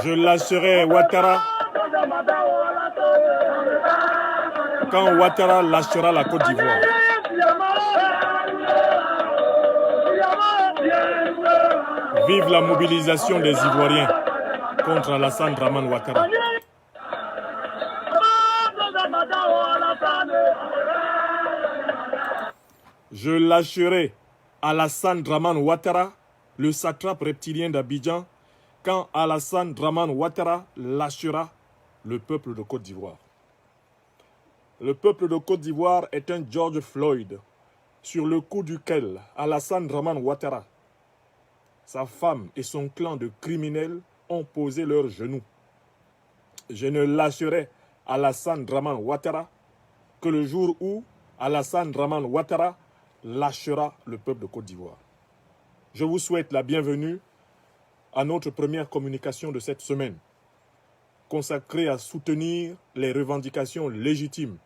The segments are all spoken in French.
Je lâcherai Ouattara quand Ouattara lâchera la Côte d'Ivoire. Vive la mobilisation des Ivoiriens contre Alassane Dramane Ouattara. Je lâcherai Alassane Dramane Ouattara, le satrape reptilien d'Abidjan, quand Alassane Dramane Ouattara lâchera le peuple de Côte d'Ivoire. Le peuple de Côte d'Ivoire est un George Floyd, sur le coup duquel Alassane Dramane Ouattara, sa femme et son clan de criminels ont posé leurs genoux. Je ne lâcherai Alassane Dramane Ouattara que le jour où Alassane Dramane Ouattara lâchera le peuple de Côte d'Ivoire. Je vous souhaite la bienvenue à notre première communication de cette semaine, consacrée à soutenir les revendications légitimes,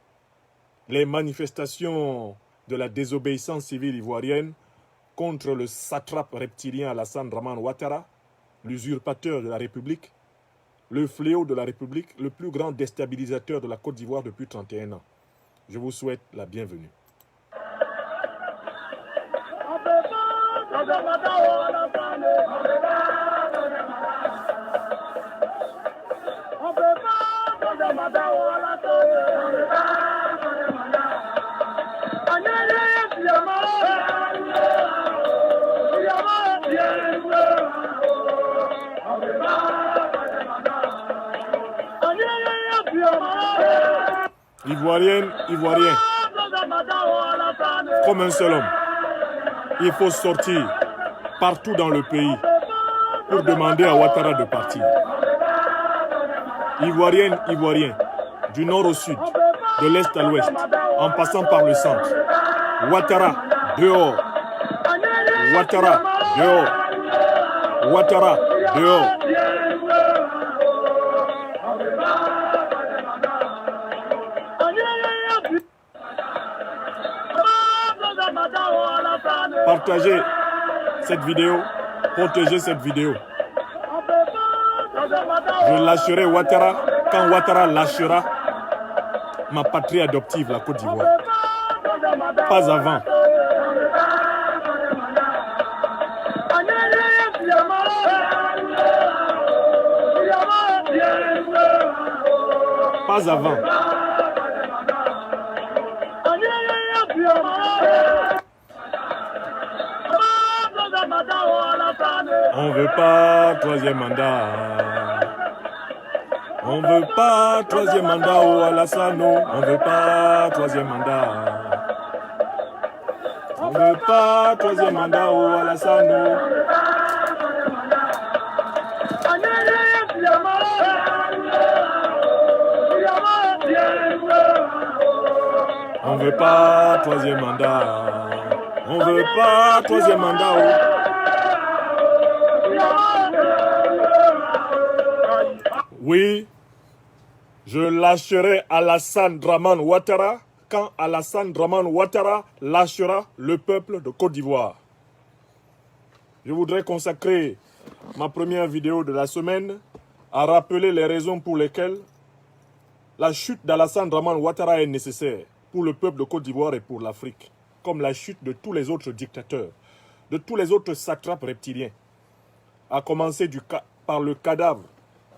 les manifestations de la désobéissance civile ivoirienne contre le satrape reptilien Alassane Dramane Ouattara, l'usurpateur de la République, le fléau de la République, le plus grand déstabilisateur de la Côte d'Ivoire depuis 31 ans. Je vous souhaite la bienvenue. Ivoirienne, Ivoirien, comme un seul homme, il faut sortir partout dans le pays pour demander à Ouattara de partir. Ivoirienne, Ivoirien, du nord au sud, de l'est à l'ouest, en passant par le centre. Ouattara, dehors. Ouattara, dehors. Ouattara, dehors. Partagez cette vidéo, protégez cette vidéo. Je lâcherai Ouattara quand Ouattara lâchera ma patrie adoptive, la Côte d'Ivoire. Pas avant. Pas avant. On veut pas troisième mandat. On veut pas troisième mandat au Alassane. On veut pas troisième mandat. On veut pas troisième mandat au Alassane. On veut pas troisième mandat. On veut pas troisième mandat. Oui, je lâcherai Alassane Dramane Ouattara quand Alassane Dramane Ouattara lâchera le peuple de Côte d'Ivoire. Je voudrais consacrer ma première vidéo de la semaine à rappeler les raisons pour lesquelles la chute d'Alassane Dramane Ouattara est nécessaire pour le peuple de Côte d'Ivoire et pour l'Afrique, comme la chute de tous les autres dictateurs, de tous les autres satrapes reptiliens, à commencer par le cadavre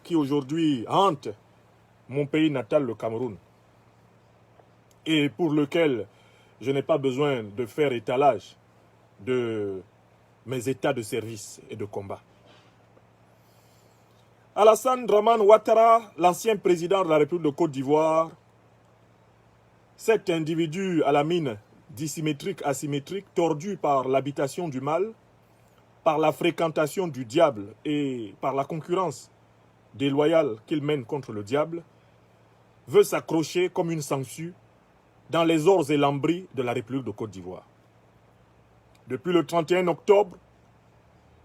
qui aujourd'hui hante mon pays natal, le Cameroun, et pour lequel je n'ai pas besoin de faire étalage de mes états de service et de combat. Alassane Dramane Ouattara, l'ancien président de la République de Côte d'Ivoire, cet individu à la mine dissymétrique, asymétrique, tordu par l'habitation du mal, par la fréquentation du diable et par la concurrence déloyale qu'il mène contre le diable, veut s'accrocher comme une sangsue dans les ors et lambris de la République de Côte d'Ivoire. Depuis le 31 octobre,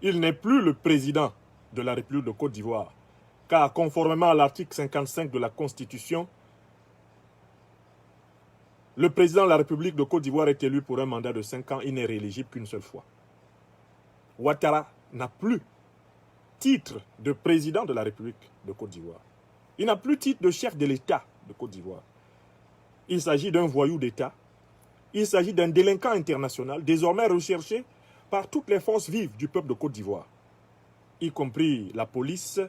il n'est plus le président de la République de Côte d'Ivoire, car conformément à l'article 55 de la Constitution, le président de la République de Côte d'Ivoire est élu pour un mandat de 5 ans, il n'est rééligible qu'une seule fois. Ouattara n'a plus titre de président de la République de Côte d'Ivoire. Il n'a plus titre de chef de l'État de Côte d'Ivoire. Il s'agit d'un voyou d'État. Il s'agit d'un délinquant international, désormais recherché par toutes les forces vives du peuple de Côte d'Ivoire, y compris la police,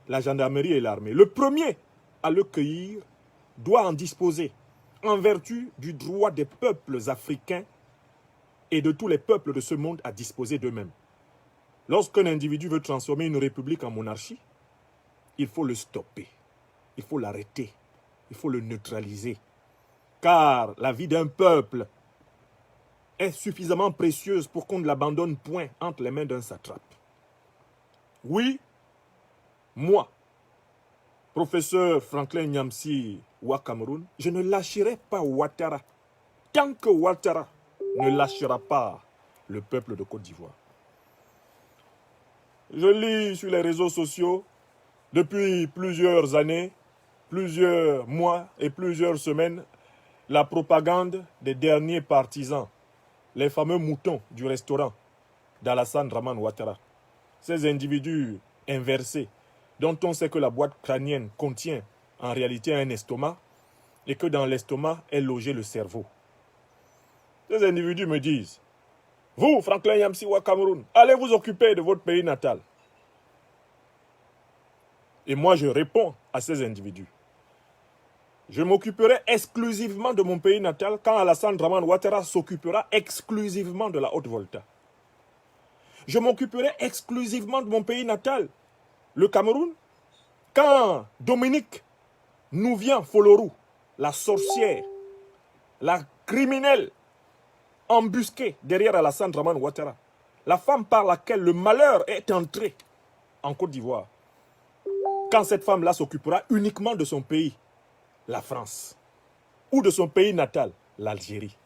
la gendarmerie et l'armée. Le premier à le cueillir doit en disposer en vertu du droit des peuples africains et de tous les peuples de ce monde à disposer d'eux-mêmes. Lorsqu'un individu veut transformer une république en monarchie, il faut le stopper, il faut l'arrêter, il faut le neutraliser. Car la vie d'un peuple est suffisamment précieuse pour qu'on ne l'abandonne point entre les mains d'un satrape. Oui, moi, professeur Franklin Nyamsi Ouattara Cameroun, je ne lâcherai pas Ouattara tant que Ouattara ne lâchera pas le peuple de Côte d'Ivoire. Je lis sur les réseaux sociaux depuis plusieurs années, plusieurs mois et plusieurs semaines la propagande des derniers partisans, les fameux moutons du restaurant d'Alassane Draman Ouattara. Ces individus inversés, dont on sait que la boîte crânienne contient en réalité un estomac et que dans l'estomac est logé le cerveau. Ces individus me disent, vous, Franklin Nyamsi Ouattara Cameroun, allez vous occuper de votre pays natal. Et moi, je réponds à ces individus. Je m'occuperai exclusivement de mon pays natal quand Alassane Draman Ouattara s'occupera exclusivement de la Haute-Volta. Je m'occuperai exclusivement de mon pays natal, le Cameroun, quand Dominique Nouvien Folorou, la sorcière, la criminelle embusquée derrière Alassane Draman Ouattara, la femme par laquelle le malheur est entré en Côte d'Ivoire, quand cette femme-là s'occupera uniquement de son pays, la France, ou de son pays natal, l'Algérie.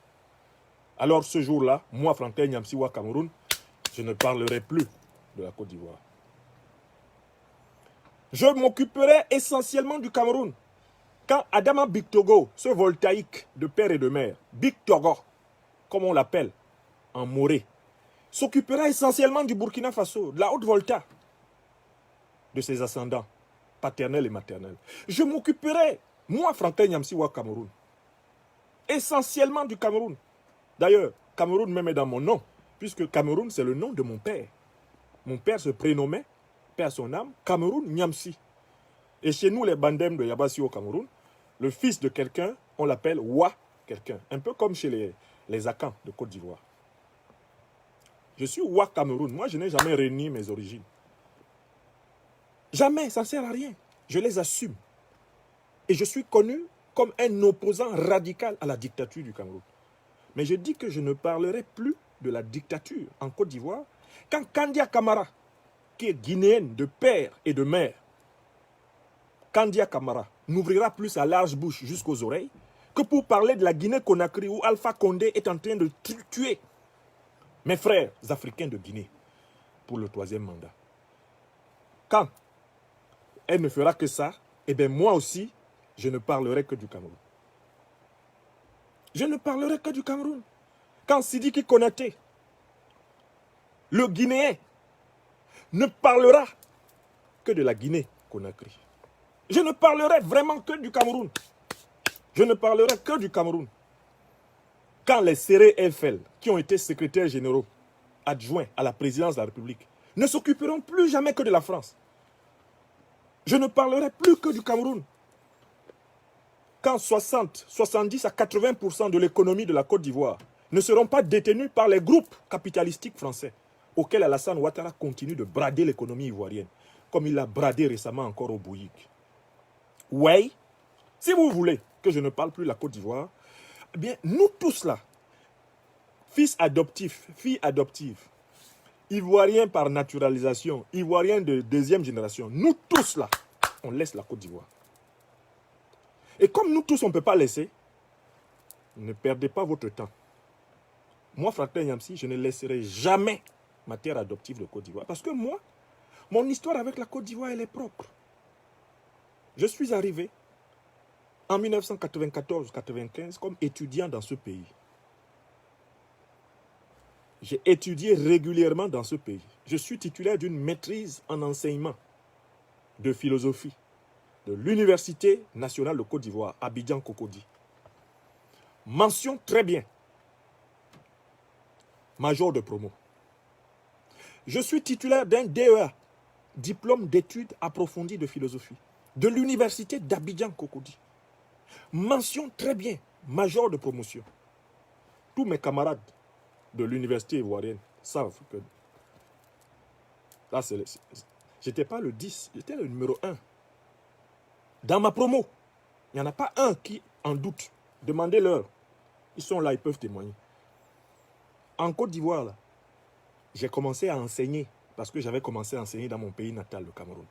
Alors ce jour-là, moi, Franklin Nyamsi Ouattara Cameroun, je ne parlerai plus de la Côte d'Ivoire. Je m'occuperai essentiellement du Cameroun. Quand Adama Bictogo, ce voltaïque de père et de mère, Bictogo, comme on l'appelle en moré, s'occupera essentiellement du Burkina Faso, de la Haute-Volta, de ses ascendants, paternels et maternels. Je m'occuperai, moi, Franklin Nyamsi Ouattara Cameroun, essentiellement du Cameroun. D'ailleurs, Cameroun même est dans mon nom, puisque Cameroun, c'est le nom de mon père. Mon père se prénommait, père son âme, Cameroun Nyamsi. Et chez nous, les Bandem de Yabassi au Cameroun, le fils de quelqu'un, on l'appelle Wa quelqu'un. Un peu comme chez les Akans de Côte d'Ivoire. Je suis Wa Cameroun. Moi, je n'ai jamais renié mes origines. Jamais, ça ne sert à rien. Je les assume. Et je suis connu comme un opposant radical à la dictature du Cameroun. Mais je dis que je ne parlerai plus de la dictature en Côte d'Ivoire quand Kandia Camara, qui est guinéenne de père et de mère, Kandia Camara n'ouvrira plus sa large bouche jusqu'aux oreilles que pour parler de la Guinée-Conakry où Alpha Condé est en train de tuer mes frères africains de Guinée pour le 3e mandat. Quand elle ne fera que ça, eh bien moi aussi, je ne parlerai que du Cameroun. Je ne parlerai que du Cameroun. Quand Sidiki Konaté, le Guinéen, ne parlera que de la Guinée-Conakry. Je ne parlerai vraiment que du Cameroun. Je ne parlerai que du Cameroun. Quand les Séré Eiffel, qui ont été secrétaires généraux adjoints à la présidence de la République, ne s'occuperont plus jamais que de la France. Je ne parlerai plus que du Cameroun. Quand 60, 70 à 80% de l'économie de la Côte d'Ivoire ne seront pas détenus par les groupes capitalistiques français, auxquels Alassane Ouattara continue de brader l'économie ivoirienne, comme il l'a bradé récemment encore au Bouygues. Oui, si vous voulez que je ne parle plus de la Côte d'Ivoire, eh bien, nous tous là, fils adoptifs, filles adoptives, Ivoiriens par naturalisation, Ivoiriens de 2e génération, nous tous là, on laisse la Côte d'Ivoire. Et comme nous tous, on ne peut pas laisser, ne perdez pas votre temps. Moi, Franklin Nyamsi, je ne laisserai jamais ma terre adoptive de Côte d'Ivoire. Parce que moi, mon histoire avec la Côte d'Ivoire, elle est propre. Je suis arrivé en 1994-95 comme étudiant dans ce pays. J'ai étudié régulièrement dans ce pays. Je suis titulaire d'une maîtrise en enseignement de philosophie de l'Université nationale de Côte d'Ivoire, Abidjan-Cocody. Mention très bien. Major de promo. Je suis titulaire d'un DEA, diplôme d'études approfondies de philosophie, de l'Université d'Abidjan-Cocody. Mention très bien. Major de promotion. Tous mes camarades de l'université ivoirienne savent que là, j'étais pas le 10, j'étais le numéro 1. Dans ma promo, il n'y en a pas un qui en doute. Demandez-leur. Ils sont là, ils peuvent témoigner. En Côte d'Ivoire, là, j'ai commencé à enseigner, parce que j'avais commencé à enseigner dans mon pays natal, le Cameroun.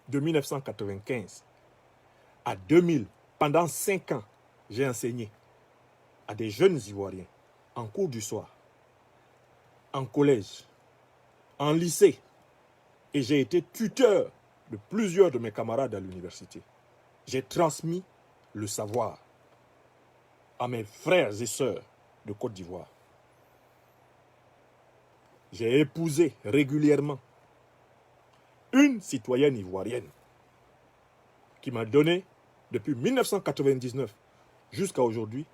De 1995 à 2000, pendant 5 ans, j'ai enseigné à des jeunes Ivoiriens, en cours du soir, en collège, en lycée. Et j'ai été tuteur de plusieurs de mes camarades à l'université. J'ai transmis le savoir à mes frères et sœurs de Côte d'Ivoire. J'ai épousé régulièrement une citoyenne ivoirienne qui m'a donné, depuis 1999 jusqu'à aujourd'hui,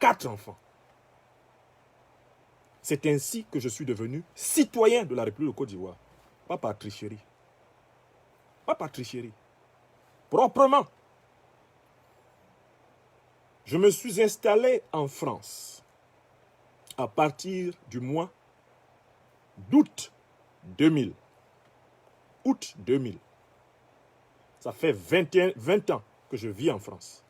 4 enfants. C'est ainsi que je suis devenu citoyen de la République de Côte d'Ivoire. Pas par tricherie. Pas par tricherie. Proprement. Je me suis installé en France à partir du mois d'août 2000. Août 2000. Ça fait 20 ans que je vis en France.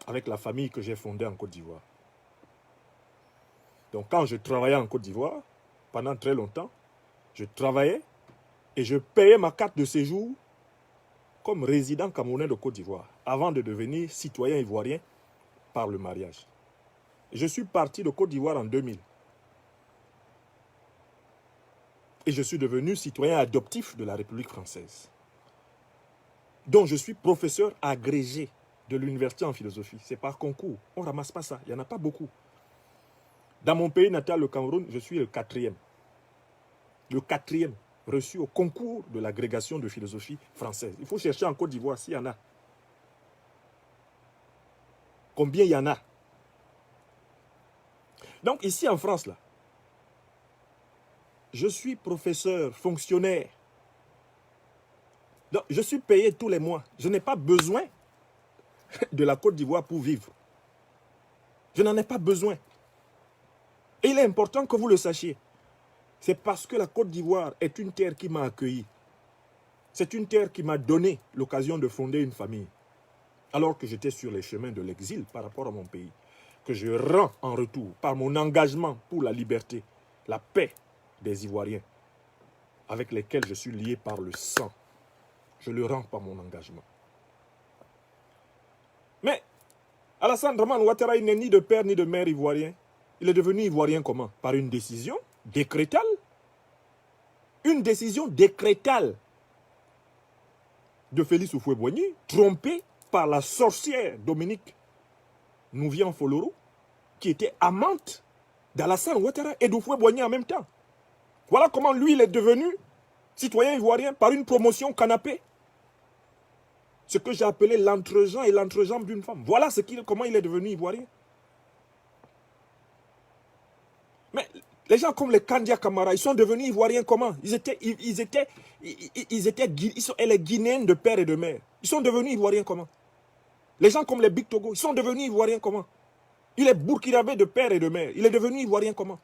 Avec la famille que j'ai fondée en Côte d'Ivoire. Donc quand je travaillais en Côte d'Ivoire, pendant très longtemps, je travaillais et je payais ma carte de séjour comme résident camerounais de Côte d'Ivoire, avant de devenir citoyen ivoirien par le mariage. Je suis parti de Côte d'Ivoire en 2000. Et je suis devenu citoyen adoptif de la République française. Donc je suis professeur agrégé de l'université en philosophie. C'est par concours. On ne ramasse pas ça. Il n'y en a pas beaucoup. Dans mon pays natal, le Cameroun, je suis le 4e. Le 4e reçu au concours de l'agrégation de philosophie française. Il faut chercher en Côte d'Ivoire s'il y en a. Combien il y en a? Donc ici en France, là, je suis professeur, fonctionnaire. Donc, je suis payé tous les mois. Je n'ai pas besoin de la Côte d'Ivoire pour vivre. Je n'en ai pas besoin. Et il est important que vous le sachiez. C'est parce que la Côte d'Ivoire est une terre qui m'a accueilli. C'est une terre qui m'a donné l'occasion de fonder une famille. Alors que j'étais sur les chemins de l'exil par rapport à mon pays. Que je rends en retour par mon engagement pour la liberté, la paix des Ivoiriens, avec lesquels je suis lié par le sang. Je le rends par mon engagement. Mais Alassane Dramane Ouattara, il n'est ni de père ni de mère ivoirien. Il est devenu ivoirien comment? Par une décision décrétale. Une décision décrétale de Félix Houphouët-Boigny, trompé par la sorcière Dominique Nouvian-Foloro, qui était amante d'Alassane Ouattara et d'Houphouët-Boigny en même temps. Voilà comment lui, il est devenu citoyen ivoirien par une promotion canapé. Ce que j'ai appelé l'entregent et l'entrejambe d'une femme. Voilà comment il est devenu ivoirien. Mais les gens comme les Kandia Camara, ils sont devenus ivoiriens comment? Ils étaient les Guinéens de père et de mère. Ils sont devenus ivoiriens comment? Les gens comme les Big Togo, ils sont devenus ivoiriens comment? Il est burkinabé de père et de mère. Il est devenu ivoirien comment?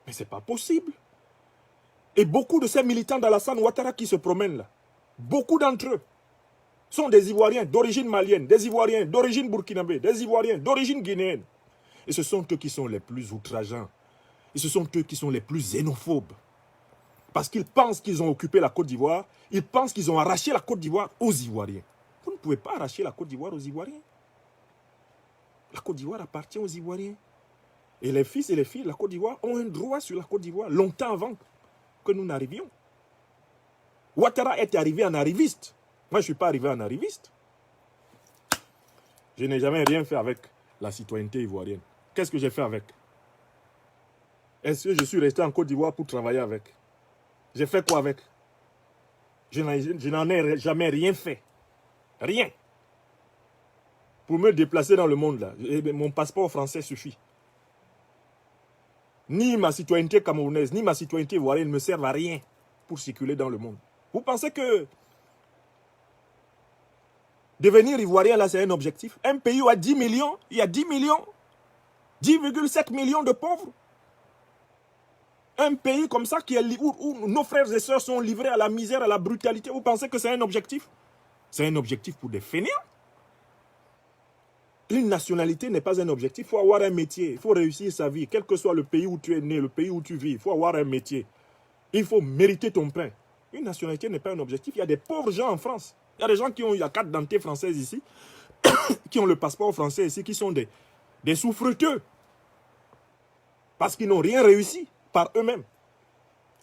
Mais ce n'est pas possible. Et beaucoup de ces militants d'Alassane Ouattara qui se promènent là, beaucoup d'entre eux sont des Ivoiriens d'origine malienne, des Ivoiriens d'origine burkinabé, des Ivoiriens d'origine guinéenne. Et ce sont eux qui sont les plus outrageants. Et ce sont eux qui sont les plus xénophobes. Parce qu'ils pensent qu'ils ont occupé la Côte d'Ivoire. Ils pensent qu'ils ont arraché la Côte d'Ivoire aux Ivoiriens. Vous ne pouvez pas arracher la Côte d'Ivoire aux Ivoiriens. La Côte d'Ivoire appartient aux Ivoiriens. Et les fils et les filles de la Côte d'Ivoire ont un droit sur la Côte d'Ivoire longtemps avant que nous n'arrivions. Ouattara est arrivé en arriviste. Moi, je ne suis pas arrivé en arriviste. Je n'ai jamais rien fait avec la citoyenneté ivoirienne. Qu'est-ce que j'ai fait avec? Est-ce que je suis resté en Côte d'Ivoire pour travailler avec? J'ai fait quoi avec? Je n'en ai jamais rien fait. Rien. Pour me déplacer dans le monde, là, mon passeport français suffit. Ni ma citoyenneté camerounaise, ni ma citoyenneté ivoirienne ne me servent à rien pour circuler dans le monde. Vous pensez que devenir ivoirien, là, c'est un objectif? Un pays où il y a 10 millions, il y a 10 millions, 10,7 millions de pauvres. Un pays comme ça où nos frères et sœurs sont livrés à la misère, à la brutalité. Vous pensez que c'est un objectif? C'est un objectif pour des fainéants. Une nationalité n'est pas un objectif. Il faut avoir un métier. Il faut réussir sa vie. Quel que soit le pays où tu es né, le pays où tu vis, il faut avoir un métier. Il faut mériter ton pain. Une nationalité n'est pas un objectif. Il y a des pauvres gens en France. Il y a des gens qui ont la carte d'identité française ici, qui ont le passeport français ici, qui sont des souffreteux. Parce qu'ils n'ont rien réussi par eux-mêmes.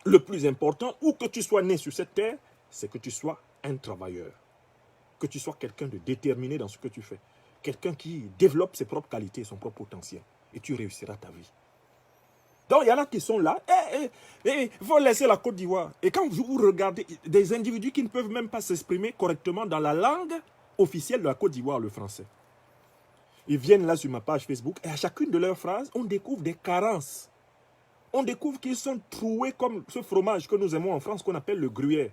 Le plus important, où que tu sois né sur cette terre, c'est que tu sois un travailleur. Que tu sois quelqu'un de déterminé dans ce que tu fais. Quelqu'un qui développe ses propres qualités, son propre potentiel. Et tu réussiras ta vie. Donc, il y en a qui sont là. Il faut laisser la Côte d'Ivoire. Et quand vous regardez des individus qui ne peuvent même pas s'exprimer correctement dans la langue officielle de la Côte d'Ivoire, le français. Ils viennent là sur ma page Facebook et à chacune de leurs phrases, on découvre des carences. On découvre qu'ils sont troués comme ce fromage que nous aimons en France qu'on appelle le gruyère.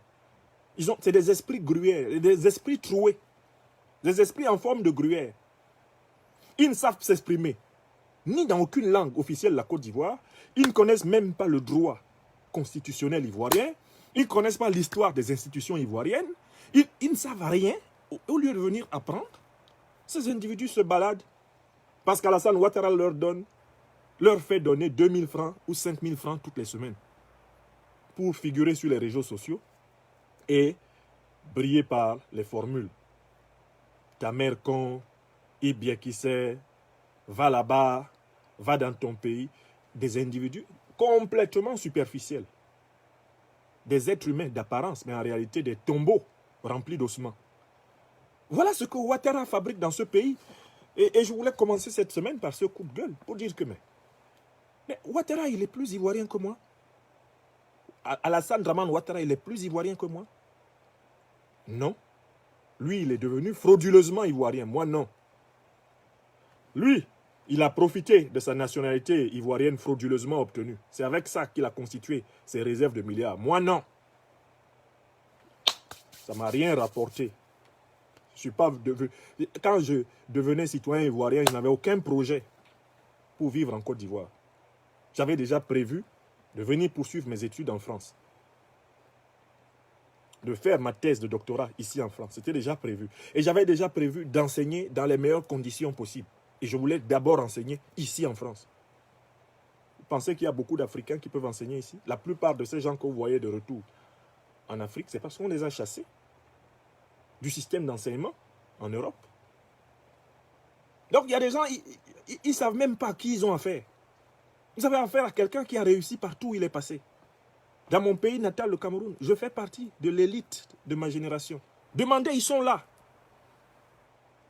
C'est des esprits gruyères, des esprits troués. Des esprits en forme de gruyère. Ils ne savent s'exprimer ni dans aucune langue officielle de la Côte d'Ivoire. Ils ne connaissent même pas le droit constitutionnel ivoirien. Ils ne connaissent pas l'histoire des institutions ivoiriennes. Ils ne savent rien. Au lieu de venir apprendre, ces individus se baladent parce qu'Alassane Ouattara leur fait donner 2000 francs ou 5000 francs toutes les semaines pour figurer sur les réseaux sociaux et briller par les formules. Ta mère con, bien qui sait, va là-bas, va dans ton pays. Des individus complètement superficiels. Des êtres humains d'apparence, mais en réalité des tombeaux remplis d'ossements. Voilà ce que Ouattara fabrique dans ce pays. Et je voulais commencer cette semaine par ce coup de gueule pour dire que mais Ouattara, il est plus ivoirien que moi. Alassane Draman Ouattara, il est plus ivoirien que moi. Non. Lui, il est devenu frauduleusement ivoirien. Moi, non. Lui, il a profité de sa nationalité ivoirienne frauduleusement obtenue. C'est avec ça qu'il a constitué ses réserves de milliards. Moi, non. Ça ne m'a rien rapporté. Je suis pas devenu... Quand je devenais citoyen ivoirien, je n'avais aucun projet pour vivre en Côte d'Ivoire. J'avais déjà prévu de venir poursuivre mes études en France. De faire ma thèse de doctorat ici en France. C'était déjà prévu. Et j'avais déjà prévu d'enseigner dans les meilleures conditions possibles. Et je voulais d'abord enseigner ici en France. Vous pensez qu'il y a beaucoup d'Africains qui peuvent enseigner ici? La plupart de ces gens que vous voyez de retour en Afrique, c'est parce qu'on les a chassés du système d'enseignement en Europe. Donc il y a des gens, ils ne savent même pas à qui ils ont affaire. Ils avaient affaire à quelqu'un qui a réussi partout où il est passé. Dans mon pays natal, le Cameroun, je fais partie de l'élite de ma génération. Demandez, ils sont là.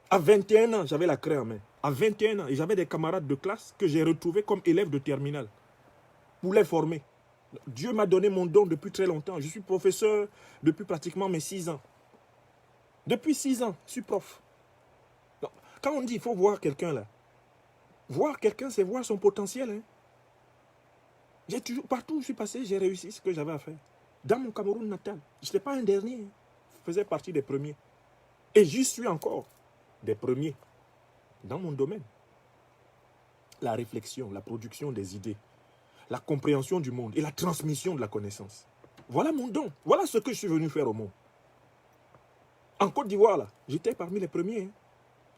À 21 ans, j'avais la craie en main. À 21 ans, et j'avais des camarades de classe que j'ai retrouvés comme élèves de terminale pour les former. Dieu m'a donné mon don depuis très longtemps. Je suis professeur depuis pratiquement mes 6 ans. Depuis 6 ans, je suis prof. Donc, quand on dit qu'il faut voir quelqu'un là, voir quelqu'un, c'est voir son potentiel. Hein. Partout où je suis passé, j'ai réussi ce que j'avais à faire. Dans mon Cameroun natal, je n'étais pas un dernier. Je faisais partie des premiers. Et j'y suis encore des premiers dans mon domaine. La réflexion, la production des idées, la compréhension du monde et la transmission de la connaissance. Voilà mon don. Voilà ce que je suis venu faire au monde. En Côte d'Ivoire, là, j'étais parmi les premiers. Hein.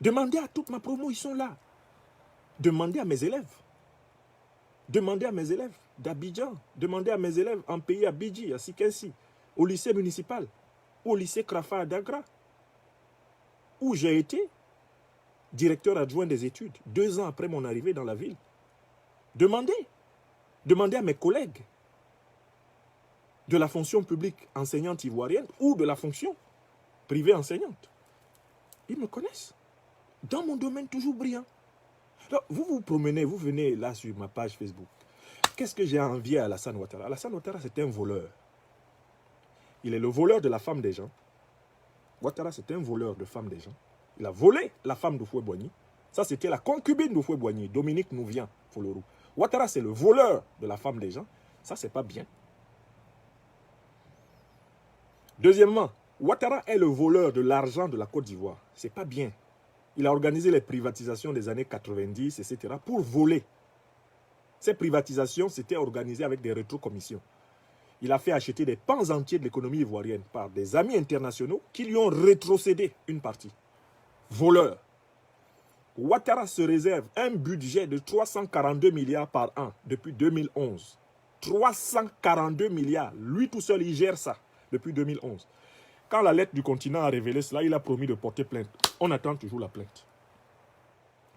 Demandez à toute ma promo, ils sont là. Demandez à mes élèves. Demandez à mes élèves d'Abidjan. Demandez à mes élèves en pays à Bidji, à Sikensi, au lycée municipal, ou au lycée Krafa à Dagra, où j'ai été directeur adjoint des études 2 ans après mon arrivée dans la ville. Demandez. Demandez à mes collègues de la fonction publique enseignante ivoirienne ou de la fonction privée enseignante. Ils me connaissent. Dans mon domaine toujours brillant. Donc, vous vous promenez, vous venez là sur ma page Facebook. Qu'est-ce que j'ai envié à Alassane Ouattara? Alassane Ouattara, c'est un voleur. Il est le voleur de la femme des gens. Ouattara, c'est un voleur de femme des gens. Il a volé la femme d'Houphouët-Boigny. Ça, c'était la concubine d'Houphouët-Boigny, Dominique Nouvian, Folorou. Ouattara, c'est le voleur de la femme des gens. Ça, c'est pas bien. Deuxièmement, Ouattara est le voleur de l'argent de la Côte d'Ivoire. C'est pas bien. Il a organisé les privatisations des années 90, etc. pour voler. Ces privatisations, c'était organisé avec des rétrocommissions. Il a fait acheter des pans entiers de l'économie ivoirienne par des amis internationaux qui lui ont rétrocédé une partie. Voleur. Ouattara se réserve un budget de 342 milliards par an depuis 2011. 342 milliards. Lui tout seul, il gère ça depuis 2011. Quand la lettre du continent a révélé cela, il a promis de porter plainte. On attend toujours la plainte.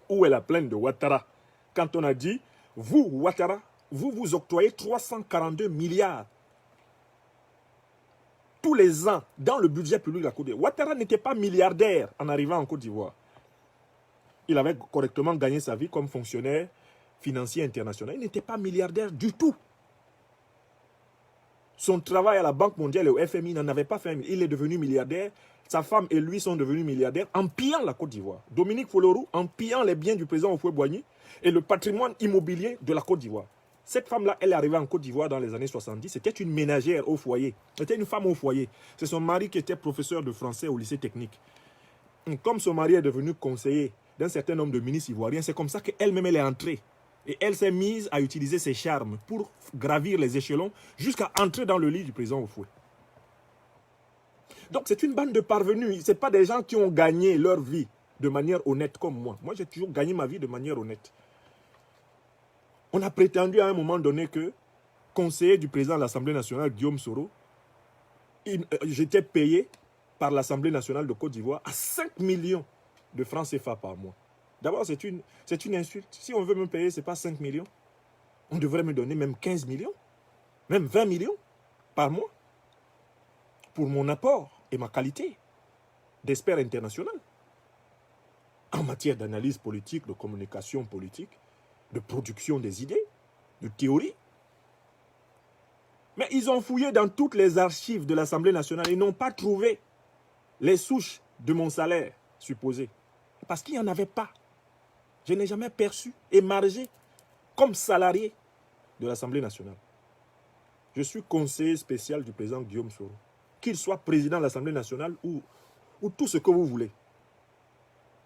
Où est la plainte de Ouattara? Quand on a dit, vous, Ouattara, vous vous octroyez 342 milliards tous les ans dans le budget public de la Côte d'Ivoire. Ouattara n'était pas milliardaire en arrivant en Côte d'Ivoire. Il avait correctement gagné sa vie comme fonctionnaire financier international. Il n'était pas milliardaire du tout. Son travail à la Banque mondiale et au FMI n'en avait pas fait. Il est devenu milliardaire. Sa femme et lui sont devenus milliardaires en pillant la Côte d'Ivoire. Dominique Folorou en pillant les biens du président Houphouët-Boigny et le patrimoine immobilier de la Côte d'Ivoire. Cette femme-là, elle est arrivée en Côte d'Ivoire dans les années 70. C'était une ménagère au foyer. C'était une femme au foyer. C'est son mari qui était professeur de français au lycée technique. Comme son mari est devenu conseiller d'un certain nombre de ministres ivoiriens, c'est comme ça qu'elle-même elle est entrée. Et elle s'est mise à utiliser ses charmes pour gravir les échelons jusqu'à entrer dans le lit du président Houphouët. Donc c'est une bande de parvenus. Ce n'est pas des gens qui ont gagné leur vie de manière honnête comme moi. Moi, j'ai toujours gagné ma vie de manière honnête. On a prétendu à un moment donné que, conseiller du président de l'Assemblée nationale, Guillaume Soro, j'étais payé par l'Assemblée nationale de Côte d'Ivoire à 5 millions de francs CFA par mois. D'abord, c'est une insulte. Si on veut me payer, ce n'est pas 5 millions. On devrait me donner même 15 millions, même 20 millions par mois pour mon apport et ma qualité d'expert international en matière d'analyse politique, de communication politique, de production des idées, de théorie. Mais ils ont fouillé dans toutes les archives de l'Assemblée nationale et n'ont pas trouvé les souches de mon salaire supposé. Parce qu'il n'y en avait pas. Je n'ai jamais perçu émargé comme salarié de l'Assemblée nationale. Je suis conseiller spécial du président Guillaume Soro. Qu'il soit président de l'Assemblée nationale ou tout ce que vous voulez.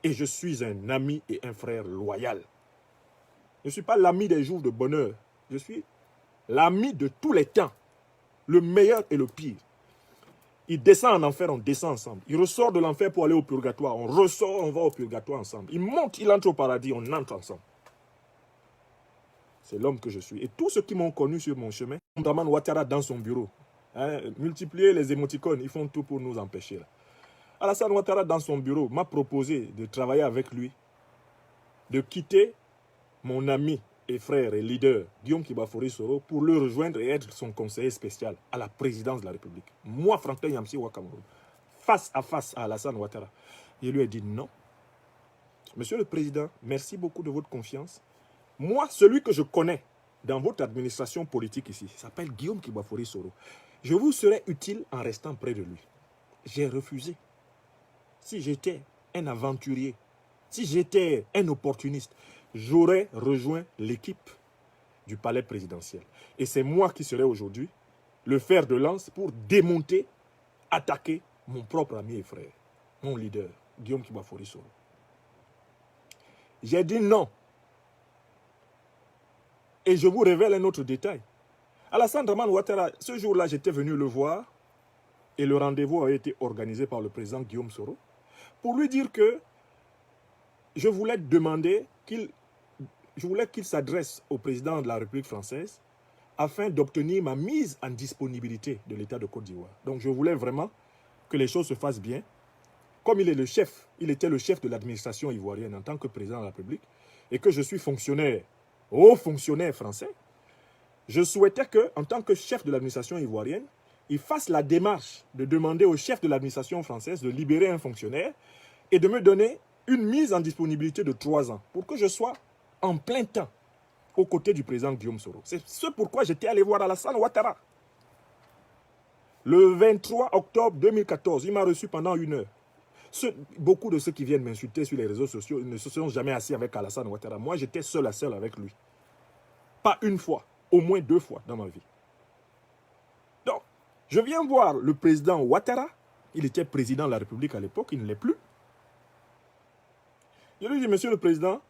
Et je suis un ami et un frère loyal. Je ne suis pas l'ami des jours de bonheur. Je suis l'ami de tous les temps. Le meilleur et le pire. Il descend en enfer, on descend ensemble. Il ressort de l'enfer pour aller au purgatoire. On ressort, on va au purgatoire ensemble. Il monte, il entre au paradis, on entre ensemble. C'est l'homme que je suis. Et tous ceux qui m'ont connu sur mon chemin, Draman Ouattara dans son bureau, multiplier les émoticônes, ils font tout pour nous empêcher. Là. Alassane Ouattara dans son bureau m'a proposé de travailler avec lui, de quitter mon ami et frère et leader, Guillaume Kibafori Soro, pour le rejoindre et être son conseiller spécial à la présidence de la République. Moi, Franklin Yamsi Ouakamourou, face à Alassane Ouattara. Je lui ai dit non. Monsieur le Président, merci beaucoup de votre confiance. Moi, celui que je connais dans votre administration politique ici, s'appelle Guillaume Kibafori Soro. Je vous serais utile en restant près de lui. J'ai refusé. Si j'étais un aventurier, si j'étais un opportuniste, j'aurais rejoint l'équipe du palais présidentiel. Et c'est moi qui serais aujourd'hui le fer de lance pour démonter, attaquer mon propre ami et frère, mon leader, Guillaume Kibafori Soro. J'ai dit non. Et je vous révèle un autre détail. Alassane Draman Ouattara, ce jour-là, j'étais venu le voir et le rendez-vous a été organisé par le président Guillaume Soro pour lui dire que je voulais demander qu'il s'adresse au président de la République française afin d'obtenir ma mise en disponibilité de l'État de Côte d'Ivoire. Donc je voulais vraiment que les choses se fassent bien. Comme il est le chef, il était le chef de l'administration ivoirienne en tant que président de la République et que je suis fonctionnaire, haut fonctionnaire français, je souhaitais qu'en tant que chef de l'administration ivoirienne, il fasse la démarche de demander au chef de l'administration française de libérer un fonctionnaire et de me donner une mise en disponibilité de 3 ans pour que je sois en plein temps, aux côtés du président Guillaume Soro. C'est ce pourquoi j'étais allé voir Alassane Ouattara. Le 23 octobre 2014, il m'a reçu pendant 1 heure. Beaucoup de ceux qui viennent m'insulter sur les réseaux sociaux ne se sont jamais assis avec Alassane Ouattara. Moi, j'étais seul à seul avec lui. Pas une fois, au moins 2 fois dans ma vie. Donc, je viens voir le président Ouattara. Il était président de la République à l'époque, il ne l'est plus. Je lui dis, monsieur le président,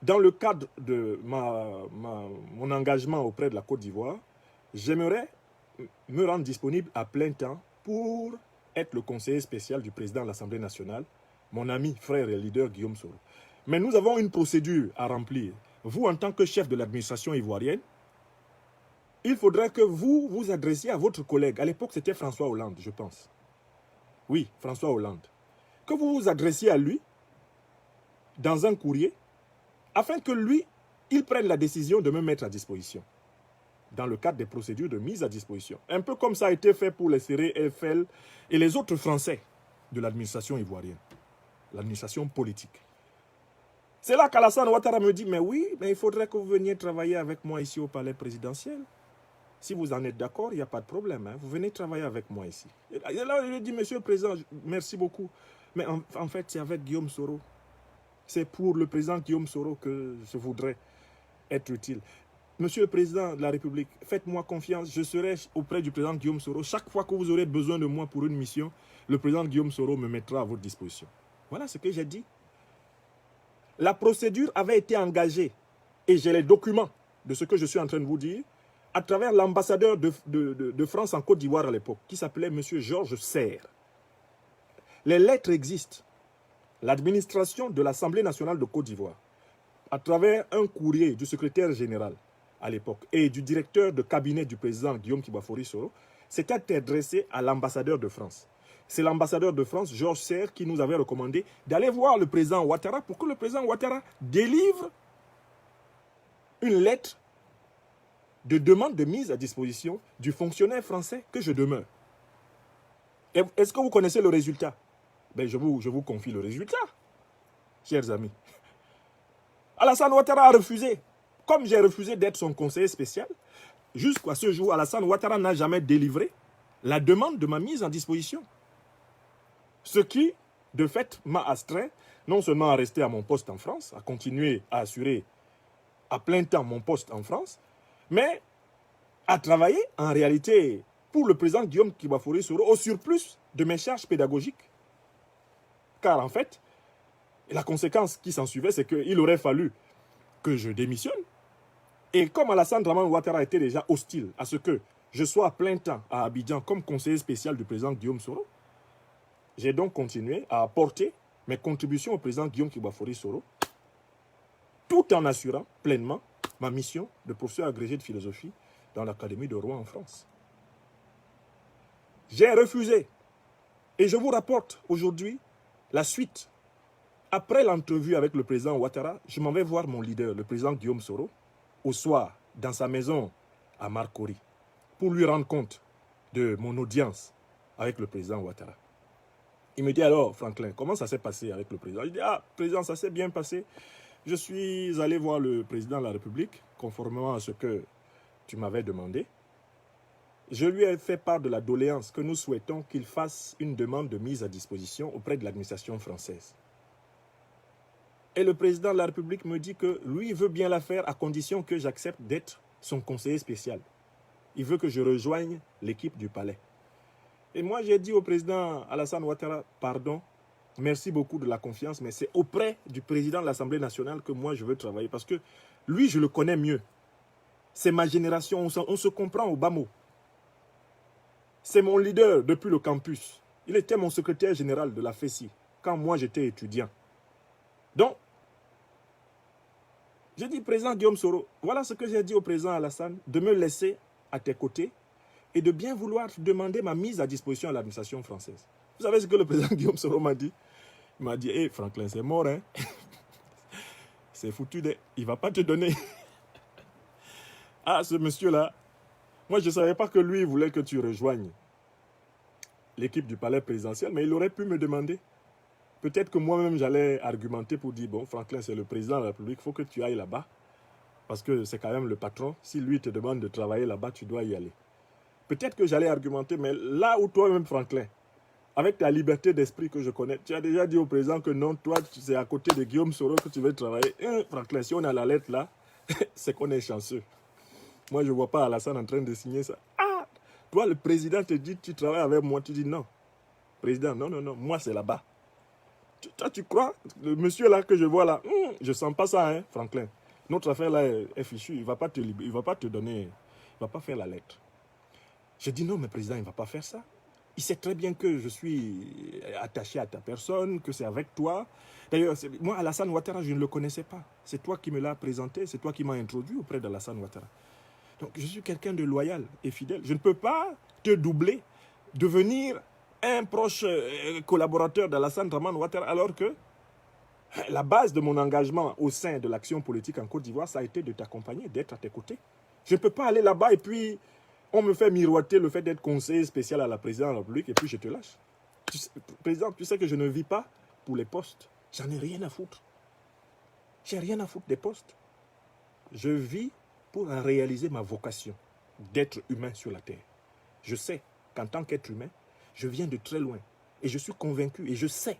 dans le cadre de mon engagement auprès de la Côte d'Ivoire, j'aimerais me rendre disponible à plein temps pour être le conseiller spécial du président de l'Assemblée nationale, mon ami, frère et leader Guillaume Soro. Mais nous avons une procédure à remplir. Vous, en tant que chef de l'administration ivoirienne, il faudrait que vous vous adressiez à votre collègue. À l'époque, c'était François Hollande, je pense. Oui, François Hollande. Que vous vous adressiez à lui dans un courrier afin que lui, il prenne la décision de me mettre à disposition dans le cadre des procédures de mise à disposition. Un peu comme ça a été fait pour les Séré, Eiffel et les autres Français de l'administration ivoirienne, l'administration politique. C'est là qu'Alassane Ouattara me dit, mais oui, mais il faudrait que vous veniez travailler avec moi ici au palais présidentiel. Si vous en êtes d'accord, il n'y a pas de problème. Hein. Vous venez travailler avec moi ici. Et là, je lui dis, monsieur le président, merci beaucoup. Mais en fait, c'est avec Guillaume Soro. C'est pour le président Guillaume Soro que je voudrais être utile. Monsieur le président de la République, faites-moi confiance, je serai auprès du président Guillaume Soro. Chaque fois que vous aurez besoin de moi pour une mission, le président Guillaume Soro me mettra à votre disposition. Voilà ce que j'ai dit. La procédure avait été engagée, et j'ai les documents de ce que je suis en train de vous dire, à travers l'ambassadeur de France en Côte d'Ivoire à l'époque, qui s'appelait M. Georges Serre. Les lettres existent. L'administration de l'Assemblée nationale de Côte d'Ivoire, à travers un courrier du secrétaire général à l'époque et du directeur de cabinet du président Guillaume Kibafori Soro, s'était adressé à l'ambassadeur de France. C'est l'ambassadeur de France, Georges Serre, qui nous avait recommandé d'aller voir le président Ouattara pour que le président Ouattara délivre une lettre de demande de mise à disposition du fonctionnaire français que je demeure. Est-ce que vous connaissez le résultat? Ben, je vous confie le résultat, chers amis. Alassane Ouattara a refusé. Comme j'ai refusé d'être son conseiller spécial, jusqu'à ce jour, Alassane Ouattara n'a jamais délivré la demande de ma mise en disposition. Ce qui, de fait, m'a astreint non seulement à rester à mon poste en France, à continuer à assurer à plein temps mon poste en France, mais à travailler en réalité pour le président Guillaume Kibafori Soro au surplus de mes charges pédagogiques. Car en fait, la conséquence qui s'en suivait, c'est qu'il aurait fallu que je démissionne. Et comme Alassane Draman Ouattara était déjà hostile à ce que je sois à plein temps à Abidjan comme conseiller spécial du président Guillaume Soro, j'ai donc continué à apporter mes contributions au président Guillaume Kibafori Soro, tout en assurant pleinement ma mission de professeur agrégé de philosophie dans l'Académie de Rouen en France. J'ai refusé. Et je vous rapporte aujourd'hui la suite. Après l'entrevue avec le président Ouattara, je m'en vais voir mon leader, le président Guillaume Soro, au soir, dans sa maison à Marcory, pour lui rendre compte de mon audience avec le président Ouattara. Il me dit alors, Franklin, comment ça s'est passé avec le président? Je dis, ah, président, ça s'est bien passé. Je suis allé voir le président de la République, conformément à ce que tu m'avais demandé. Je lui ai fait part de la doléance que nous souhaitons qu'il fasse une demande de mise à disposition auprès de l'administration française. Et le président de la République me dit que lui veut bien la faire à condition que j'accepte d'être son conseiller spécial. Il veut que je rejoigne l'équipe du palais. Et moi, j'ai dit au président Alassane Ouattara, pardon, merci beaucoup de la confiance, mais c'est auprès du président de l'Assemblée nationale que moi, je veux travailler. Parce que lui, je le connais mieux. C'est ma génération, on se comprend au bas mot. C'est mon leader depuis le campus. Il était mon secrétaire général de la FESI, quand moi, j'étais étudiant. Donc, j'ai dit, président Guillaume Soro, voilà ce que j'ai dit au président Alassane, de me laisser à tes côtés et de bien vouloir demander ma mise à disposition à l'administration française. Vous savez ce que le président Guillaume Soro m'a dit? Il m'a dit, hé, Franklin, c'est mort, hein? C'est foutu, il ne va pas te donner. Ah, ce monsieur-là, moi, je ne savais pas que lui voulait que tu rejoignes l'équipe du palais présidentiel, mais il aurait pu me demander. peut-être que moi-même, j'allais argumenter pour dire, bon, Franklin, c'est le président de la République, il faut que tu ailles là-bas, parce que c'est quand même le patron. Si lui te demande de travailler là-bas, tu dois y aller. Peut-être que j'allais argumenter, mais là où toi-même, Franklin, avec ta liberté d'esprit que je connais, tu as déjà dit au président que non, toi, c'est à côté de Guillaume Soro que tu veux travailler. Franklin, si on a la lettre là, c'est qu'on est chanceux. Moi, je ne vois pas Alassane en train de signer ça. Ah, toi, le président te dit, tu travailles avec moi, tu dis non. Président, non, non, non, moi, c'est là-bas. Toi, tu crois, le monsieur là que je vois là, je ne sens pas ça, hein, Franklin. Notre affaire là est fichue, il ne va pas te donner, il ne va pas faire la lettre. Je dis non, mais président, il ne va pas faire ça. Il sait très bien que je suis attaché à ta personne, que c'est avec toi. D'ailleurs, moi, Alassane Ouattara, je ne le connaissais pas. C'est toi qui me l'as présenté, c'est toi qui m'as introduit auprès d'Alassane Ouattara. Donc, je suis quelqu'un de loyal et fidèle. Je ne peux pas te doubler, devenir un proche collaborateur d'Alassane Draman Ouattara, alors que la base de mon engagement au sein de l'action politique en Côte d'Ivoire, ça a été de t'accompagner, d'être à tes côtés. Je ne peux pas aller là-bas et puis on me fait miroiter le fait d'être conseiller spécial à la présidence de la République et puis je te lâche. Président, tu sais que je ne vis pas pour les postes. J'en ai rien à foutre. J'ai rien à foutre des postes. Je vis pour réaliser ma vocation d'être humain sur la terre. Je sais qu'en tant qu'être humain, je viens de très loin et je suis convaincu et je sais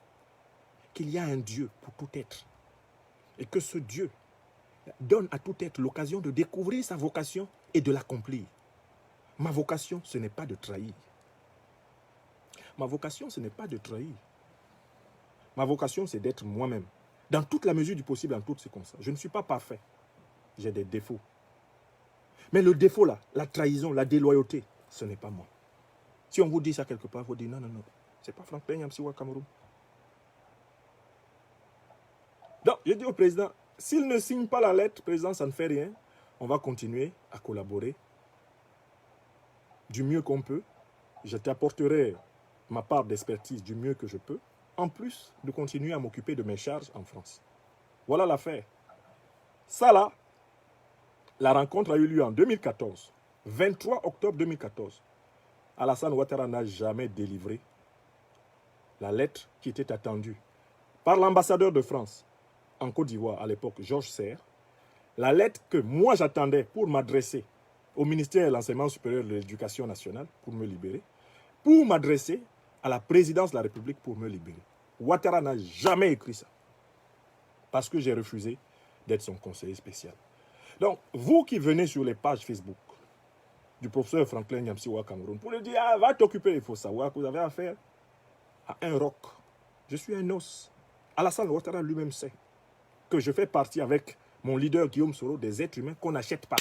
qu'il y a un Dieu pour tout être et que ce Dieu donne à tout être l'occasion de découvrir sa vocation et de l'accomplir. Ma vocation, ce n'est pas de trahir. Ma vocation, ce n'est pas de trahir. Ma vocation, c'est d'être moi-même. Dans toute la mesure du possible, en toutes circonstances. Je ne suis pas parfait. J'ai des défauts. Mais le défaut là, la trahison, la déloyauté, ce n'est pas moi. Si on vous dit ça quelque part, vous dites non, non, non. Ce n'est pas Franklin Yamsiwa Cameroun. Donc, je dis au président, s'il ne signe pas la lettre, président, ça ne fait rien. On va continuer à collaborer du mieux qu'on peut. Je t'apporterai ma part d'expertise du mieux que je peux, en plus de continuer à m'occuper de mes charges en France. Voilà l'affaire. Ça là, la rencontre a eu lieu en 2014, 23 octobre 2014. Alassane Ouattara n'a jamais délivré la lettre qui était attendue par l'ambassadeur de France en Côte d'Ivoire à l'époque, Georges Serre. La lettre que moi j'attendais pour m'adresser au ministère de l'Enseignement supérieur de l'Éducation nationale pour me libérer, pour m'adresser à la présidence de la République pour me libérer. Ouattara n'a jamais écrit ça parce que j'ai refusé d'être son conseiller spécial. Donc, vous qui venez sur les pages Facebook du professeur Franklin Yamsiwa Cameroun pour lui dire, ah, va t'occuper, il faut savoir que vous avez affaire à un roc. Je suis un os. Alassane Ouattara lui-même sait que je fais partie avec mon leader Guillaume Soro des êtres humains qu'on n'achète pas.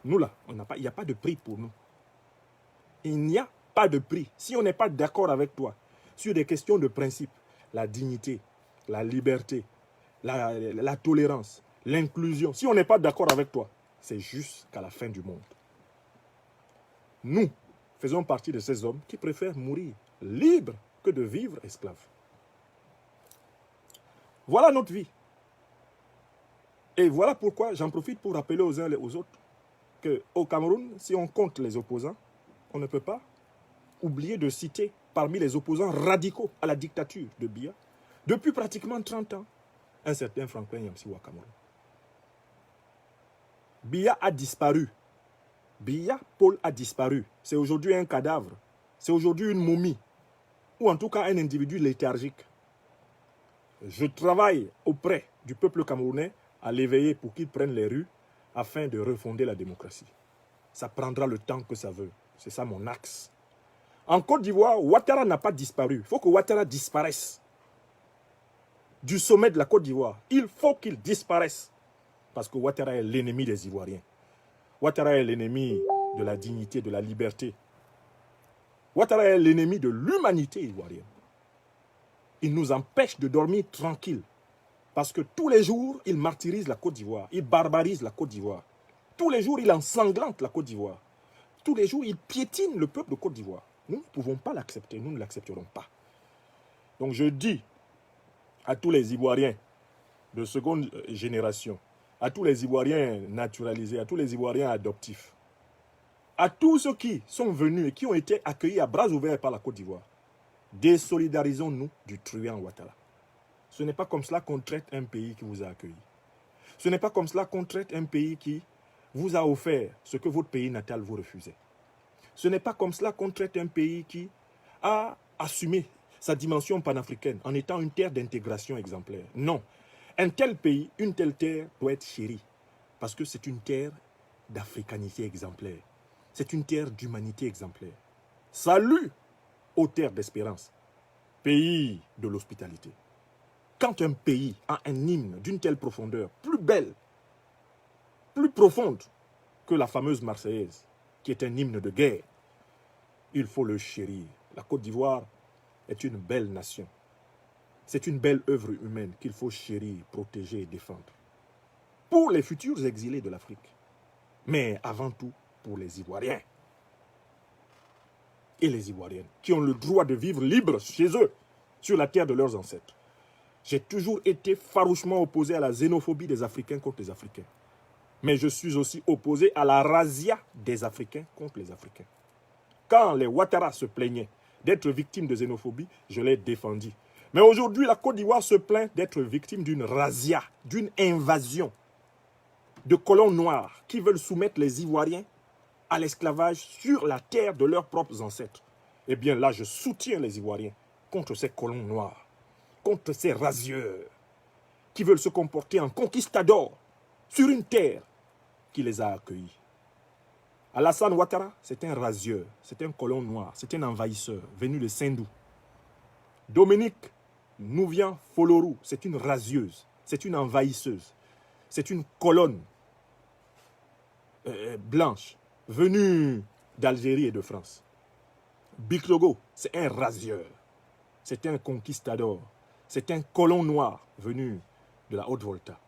Nous là, il n'y a pas de prix pour nous. Il n'y a pas de prix. Si on n'est pas d'accord avec toi sur des questions de principe, la dignité, la liberté, la tolérance, l'inclusion, si on n'est pas d'accord avec toi, c'est jusqu'à la fin du monde. Nous faisons partie de ces hommes qui préfèrent mourir libres que de vivre esclaves. Voilà notre vie. Et voilà pourquoi j'en profite pour rappeler aux uns et aux autres qu'au Cameroun, si on compte les opposants, on ne peut pas oublier de citer parmi les opposants radicaux à la dictature de Biya, depuis pratiquement 30 ans, un certain Franklin Yamsiwa Cameroun. Biya a disparu. Biya Paul a disparu. C'est aujourd'hui un cadavre. C'est aujourd'hui une momie. Ou en tout cas un individu léthargique. Je travaille auprès du peuple camerounais à l'éveiller pour qu'il prenne les rues afin de refonder la démocratie. Ça prendra le temps que ça veut. C'est ça mon axe. En Côte d'Ivoire, Ouattara n'a pas disparu. Il faut que Ouattara disparaisse du sommet de la Côte d'Ivoire. Il faut qu'il disparaisse. Parce que Ouattara est l'ennemi des Ivoiriens. Ouattara est l'ennemi de la dignité, de la liberté. Ouattara est l'ennemi de l'humanité ivoirienne. Il nous empêche de dormir tranquille. Parce que tous les jours, il martyrise la Côte d'Ivoire. Il barbarise la Côte d'Ivoire. Tous les jours, il ensanglante la Côte d'Ivoire. Tous les jours, il piétine le peuple de Côte d'Ivoire. Nous ne pouvons pas l'accepter. Nous ne l'accepterons pas. Donc je dis à tous les Ivoiriens de seconde génération, à tous les Ivoiriens naturalisés, à tous les Ivoiriens adoptifs, à tous ceux qui sont venus et qui ont été accueillis à bras ouverts par la Côte d'Ivoire, désolidarisons-nous du truand Ouattara. Ce n'est pas comme cela qu'on traite un pays qui vous a accueilli. Ce n'est pas comme cela qu'on traite un pays qui vous a offert ce que votre pays natal vous refusait. Ce n'est pas comme cela qu'on traite un pays qui a assumé sa dimension panafricaine en étant une terre d'intégration exemplaire. Non. Un tel pays, une telle terre doit être chérie parce que c'est une terre d'africanité exemplaire. C'est une terre d'humanité exemplaire. Salut aux terres d'espérance, pays de l'hospitalité. Quand un pays a un hymne d'une telle profondeur, plus belle, plus profonde que la fameuse Marseillaise, qui est un hymne de guerre, il faut le chérir. La Côte d'Ivoire est une belle nation. C'est une belle œuvre humaine qu'il faut chérir, protéger et défendre. Pour les futurs exilés de l'Afrique, mais avant tout pour les Ivoiriens et les Ivoiriennes qui ont le droit de vivre libres chez eux, sur la terre de leurs ancêtres. J'ai toujours été farouchement opposé à la xénophobie des Africains contre les Africains. Mais je suis aussi opposé à la razzia des Africains contre les Africains. Quand les Ouattara se plaignaient d'être victimes de xénophobie, je l'ai défendu. Mais aujourd'hui, la Côte d'Ivoire se plaint d'être victime d'une razzia, d'une invasion de colons noirs qui veulent soumettre les Ivoiriens à l'esclavage sur la terre de leurs propres ancêtres. Eh bien là, je soutiens les Ivoiriens contre ces colons noirs, contre ces razzieurs qui veulent se comporter en conquistadors sur une terre qui les a accueillis. Alassane Ouattara, c'est un razzieur, c'est un colon noir, c'est un envahisseur venu de Sendou. Dominique Nouvian Folorou, c'est une razzieuse, c'est une envahisseuse, c'est une colonne blanche venue d'Algérie et de France. Biclogo, c'est un razzieur, c'est un conquistador, c'est un colon noir venu de la Haute-Volta.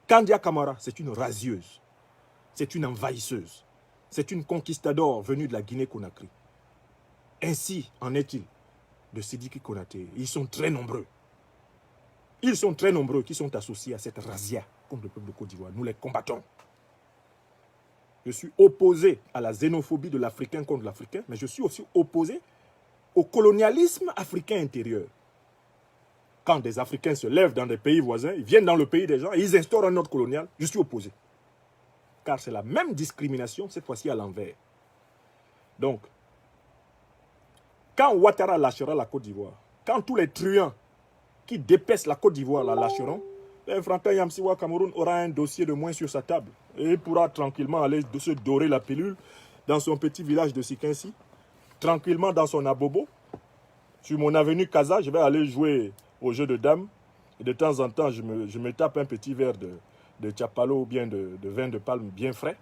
Kandia Camara, c'est une razzieuse, c'est une envahisseuse, c'est une conquistador venue de la Guinée-Conakry. Ainsi en est-il de Sidiki Konaté. Ils sont très nombreux. Ils sont très nombreux qui sont associés à cette razzia contre le peuple de Côte d'Ivoire. Nous les combattons. Je suis opposé à la xénophobie de l'Africain contre l'Africain, mais je suis aussi opposé au colonialisme africain intérieur. Quand des Africains se lèvent dans des pays voisins, ils viennent dans le pays des gens et ils instaurent un ordre colonial, je suis opposé. Car c'est la même discrimination, cette fois-ci à l'envers. Donc, quand Ouattara lâchera la Côte d'Ivoire, quand tous les truands qui dépaissent la Côte d'Ivoire la lâcheront, Franklin Yamsiwa Cameroun aura un dossier de moins sur sa table et il pourra tranquillement aller se dorer la pilule dans son petit village de Sikinsi, tranquillement dans son abobo. Sur mon avenue Kaza, je vais aller jouer au jeu de dames et de temps en temps, je me tape un petit verre de tchapalo ou bien de vin de palme bien frais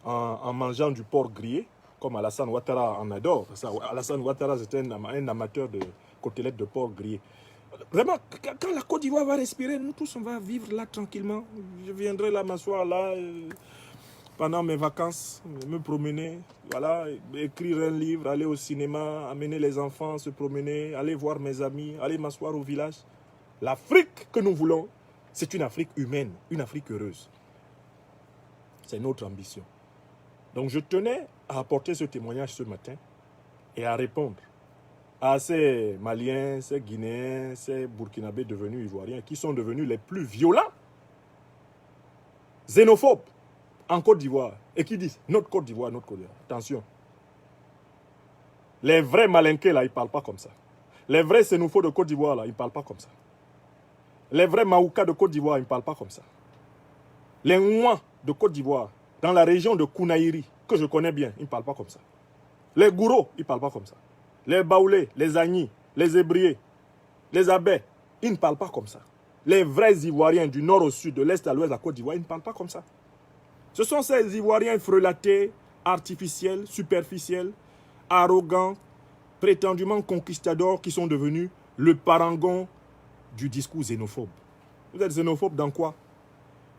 en mangeant du porc grillé, comme Alassane Ouattara en adore. Alassane Ouattara, c'est un amateur de côtelettes de porc grillé. Vraiment, quand la Côte d'Ivoire va respirer, nous tous, on va vivre là tranquillement. Je viendrai là m'asseoir là pendant mes vacances, me promener, voilà, écrire un livre, aller au cinéma, amener les enfants, se promener, aller voir mes amis, aller m'asseoir au village. L'Afrique que nous voulons, c'est une Afrique humaine, une Afrique heureuse. C'est notre ambition. Donc je tenais à apporter ce témoignage ce matin et à répondre à ces Maliens, ces Guinéens, ces Burkinabés devenus Ivoiriens qui sont devenus les plus violents, xénophobes en Côte d'Ivoire et qui disent notre Côte d'Ivoire, notre Côte d'Ivoire. Attention, les vrais malinqués là, ils ne parlent pas comme ça. Les vrais xénophobes de Côte d'Ivoire là, ils ne parlent pas comme ça. Les vrais Maouka de Côte d'Ivoire, ils ne parlent pas comme ça. Les Ouans de Côte d'Ivoire, dans la région de Kounaïri, que je connais bien, ils ne parlent pas comme ça. Les Gouro, ils ne parlent pas comme ça. Les Baoulés, les Agnis, les Hébriers, les Abais, ils ne parlent pas comme ça. Les vrais Ivoiriens du nord au sud, de l'est à l'ouest de la Côte d'Ivoire, ils ne parlent pas comme ça. Ce sont ces Ivoiriens frelatés, artificiels, superficiels, arrogants, prétendument conquistadors qui sont devenus le parangon du discours xénophobe. Vous êtes xénophobe dans quoi?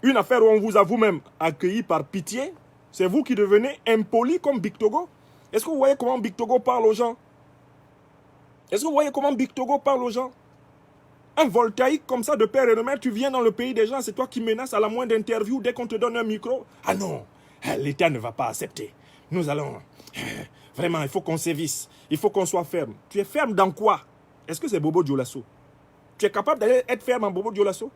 Une affaire où on vous a vous-même accueilli par pitié, c'est vous qui devenez impoli comme Bictogo. Est-ce que vous voyez comment Bictogo parle aux gens? Est-ce que vous voyez comment Bictogo parle aux gens? Un voltaïque comme ça de père et de mère, tu viens dans le pays des gens, c'est toi qui menaces à la moindre interview dès qu'on te donne un micro. Ah non, l'État ne va pas accepter. Nous allons... Vraiment, il faut qu'on sévisse. Il faut qu'on soit ferme. Tu es ferme dans quoi? Est-ce que c'est Bobo Dioulasso? Tu es capable d'aller être ferme en Bobo Dioulasso?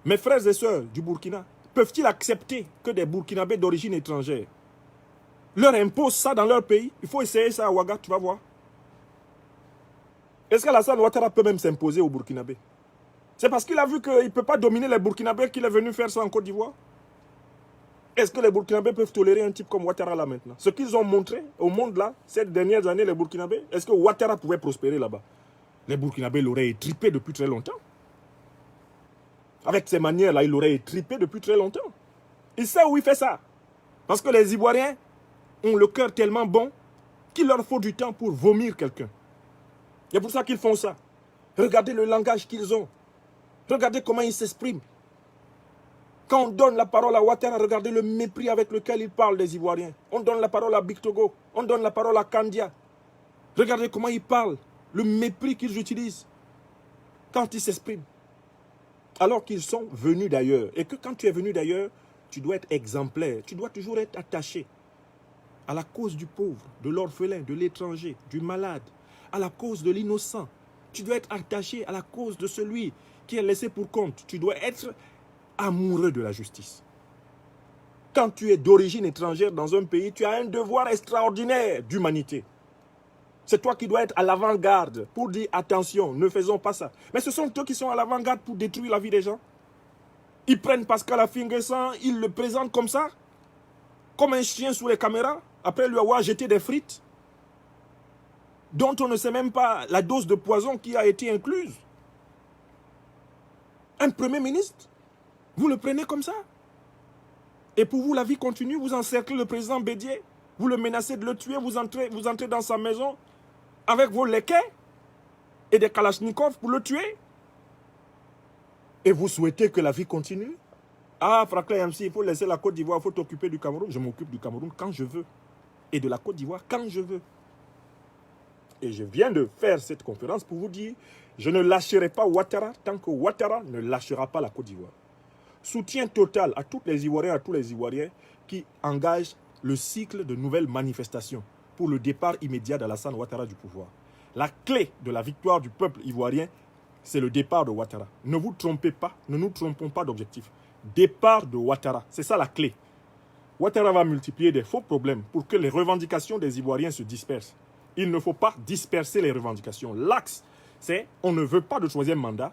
Mes frères et sœurs du Burkina, peuvent-ils accepter que des Burkinabés d'origine étrangère leur imposent ça dans leur pays? Il faut essayer ça à Ouaga, tu vas voir. Est-ce qu'Alassane Ouattara peut même s'imposer aux Burkinabés? C'est parce qu'il a vu qu'il ne peut pas dominer les Burkinabés qu'il est venu faire ça en Côte d'Ivoire. Est-ce que les Burkinabés peuvent tolérer un type comme Ouattara là maintenant? Ce qu'ils ont montré au monde là, ces dernières années, les Burkinabés, est-ce que Ouattara pouvait prospérer là-bas? Les Burkinabés l'auraient étripé depuis très longtemps. Avec ces manières-là, il l'aurait étripé depuis très longtemps. Il sait où il fait ça. Parce que les Ivoiriens ont le cœur tellement bon qu'il leur faut du temps pour vomir quelqu'un. C'est pour ça qu'ils font ça. Regardez le langage qu'ils ont. Regardez comment ils s'expriment. Quand on donne la parole à Ouattara, regardez le mépris avec lequel il parle des Ivoiriens. On donne la parole à Bictogo, on donne la parole à Kandia. Regardez comment ils parlent, le mépris qu'ils utilisent quand ils s'expriment. Alors qu'ils sont venus d'ailleurs. Et que quand tu es venu d'ailleurs, tu dois être exemplaire. Tu dois toujours être attaché à la cause du pauvre, de l'orphelin, de l'étranger, du malade, à la cause de l'innocent. Tu dois être attaché à la cause de celui qui est laissé pour compte. Tu dois être amoureux de la justice. Quand tu es d'origine étrangère dans un pays, tu as un devoir extraordinaire d'humanité. C'est toi qui dois être à l'avant-garde pour dire attention, ne faisons pas ça. Mais ce sont eux qui sont à l'avant-garde pour détruire la vie des gens. Ils prennent Pascal Affinguessan, ils le présentent comme ça, comme un chien sous les caméras, après lui avoir jeté des frites, dont on ne sait même pas la dose de poison qui a été incluse. Un premier ministre, vous le prenez comme ça. Et pour vous, la vie continue, vous encerclez le président Bédier, vous le menacez de le tuer, vous entrez dans sa maison avec vos léquets et des kalachnikovs pour le tuer. Et vous souhaitez que la vie continue? Ah, Franklin MC, il faut laisser la Côte d'Ivoire, il faut t'occuper du Cameroun. Je m'occupe du Cameroun quand je veux. Et de la Côte d'Ivoire quand je veux. Et je viens de faire cette conférence pour vous dire, je ne lâcherai pas Ouattara tant que Ouattara ne lâchera pas la Côte d'Ivoire. Soutien total à toutes les Ivoiriens, à tous les Ivoiriens qui engagent le cycle de nouvelles manifestations pour le départ immédiat d'Alassane Ouattara du pouvoir. La clé de la victoire du peuple ivoirien, c'est le départ de Ouattara. Ne vous trompez pas, ne nous trompons pas d'objectif. Départ de Ouattara, c'est ça la clé. Ouattara va multiplier des faux problèmes pour que les revendications des Ivoiriens se dispersent. Il ne faut pas disperser les revendications. L'axe, c'est on ne veut pas de troisième mandat.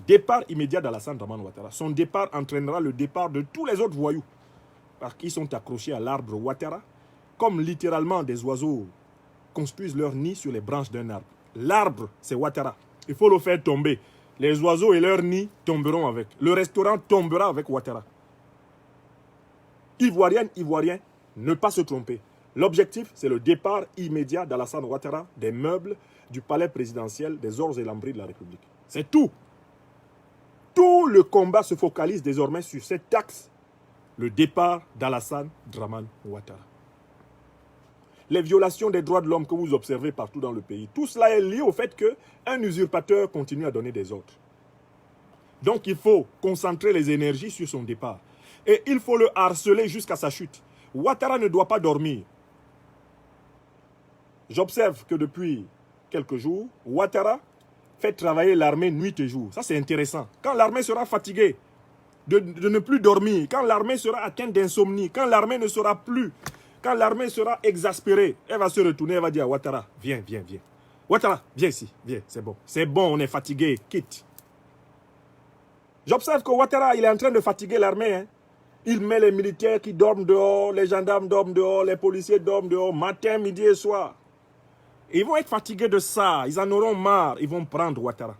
Départ immédiat d'Alassane Draman Ouattara. Son départ entraînera le départ de tous les autres voyous parce qu'ils sont accrochés à l'arbre Ouattara, comme littéralement des oiseaux construisent leur nid sur les branches d'un arbre. L'arbre, c'est Ouattara. Il faut le faire tomber. Les oiseaux et leurs nids tomberont avec. Le restaurant tombera avec Ouattara. Ivoirienne, Ivoirien, ne pas se tromper. L'objectif, c'est le départ immédiat d'Alassane Ouattara des meubles du palais présidentiel des ors et lambris de la République. C'est tout. Tout le combat se focalise désormais sur cet axe, le départ d'Alassane Draman Ouattara. Les violations des droits de l'homme que vous observez partout dans le pays, tout cela est lié au fait qu'un usurpateur continue à donner des ordres. Donc il faut concentrer les énergies sur son départ. Et il faut le harceler jusqu'à sa chute. Ouattara ne doit pas dormir. J'observe que depuis quelques jours, Ouattara fait travailler l'armée nuit et jour. Ça, c'est intéressant. Quand l'armée sera fatiguée de ne plus dormir, quand l'armée sera atteinte d'insomnie, quand l'armée ne sera plus, quand l'armée sera exaspérée, elle va se retourner, elle va dire à Ouattara, viens, viens, viens. Ouattara, viens ici, viens, c'est bon. C'est bon, on est fatigué, quitte. J'observe que Ouattara, il est en train de fatiguer l'armée. Hein. Il met les militaires qui dorment dehors, les gendarmes dorment dehors, les policiers dorment dehors, matin, midi et soir. Ils vont être fatigués de ça, ils en auront marre, ils vont prendre Ouattara.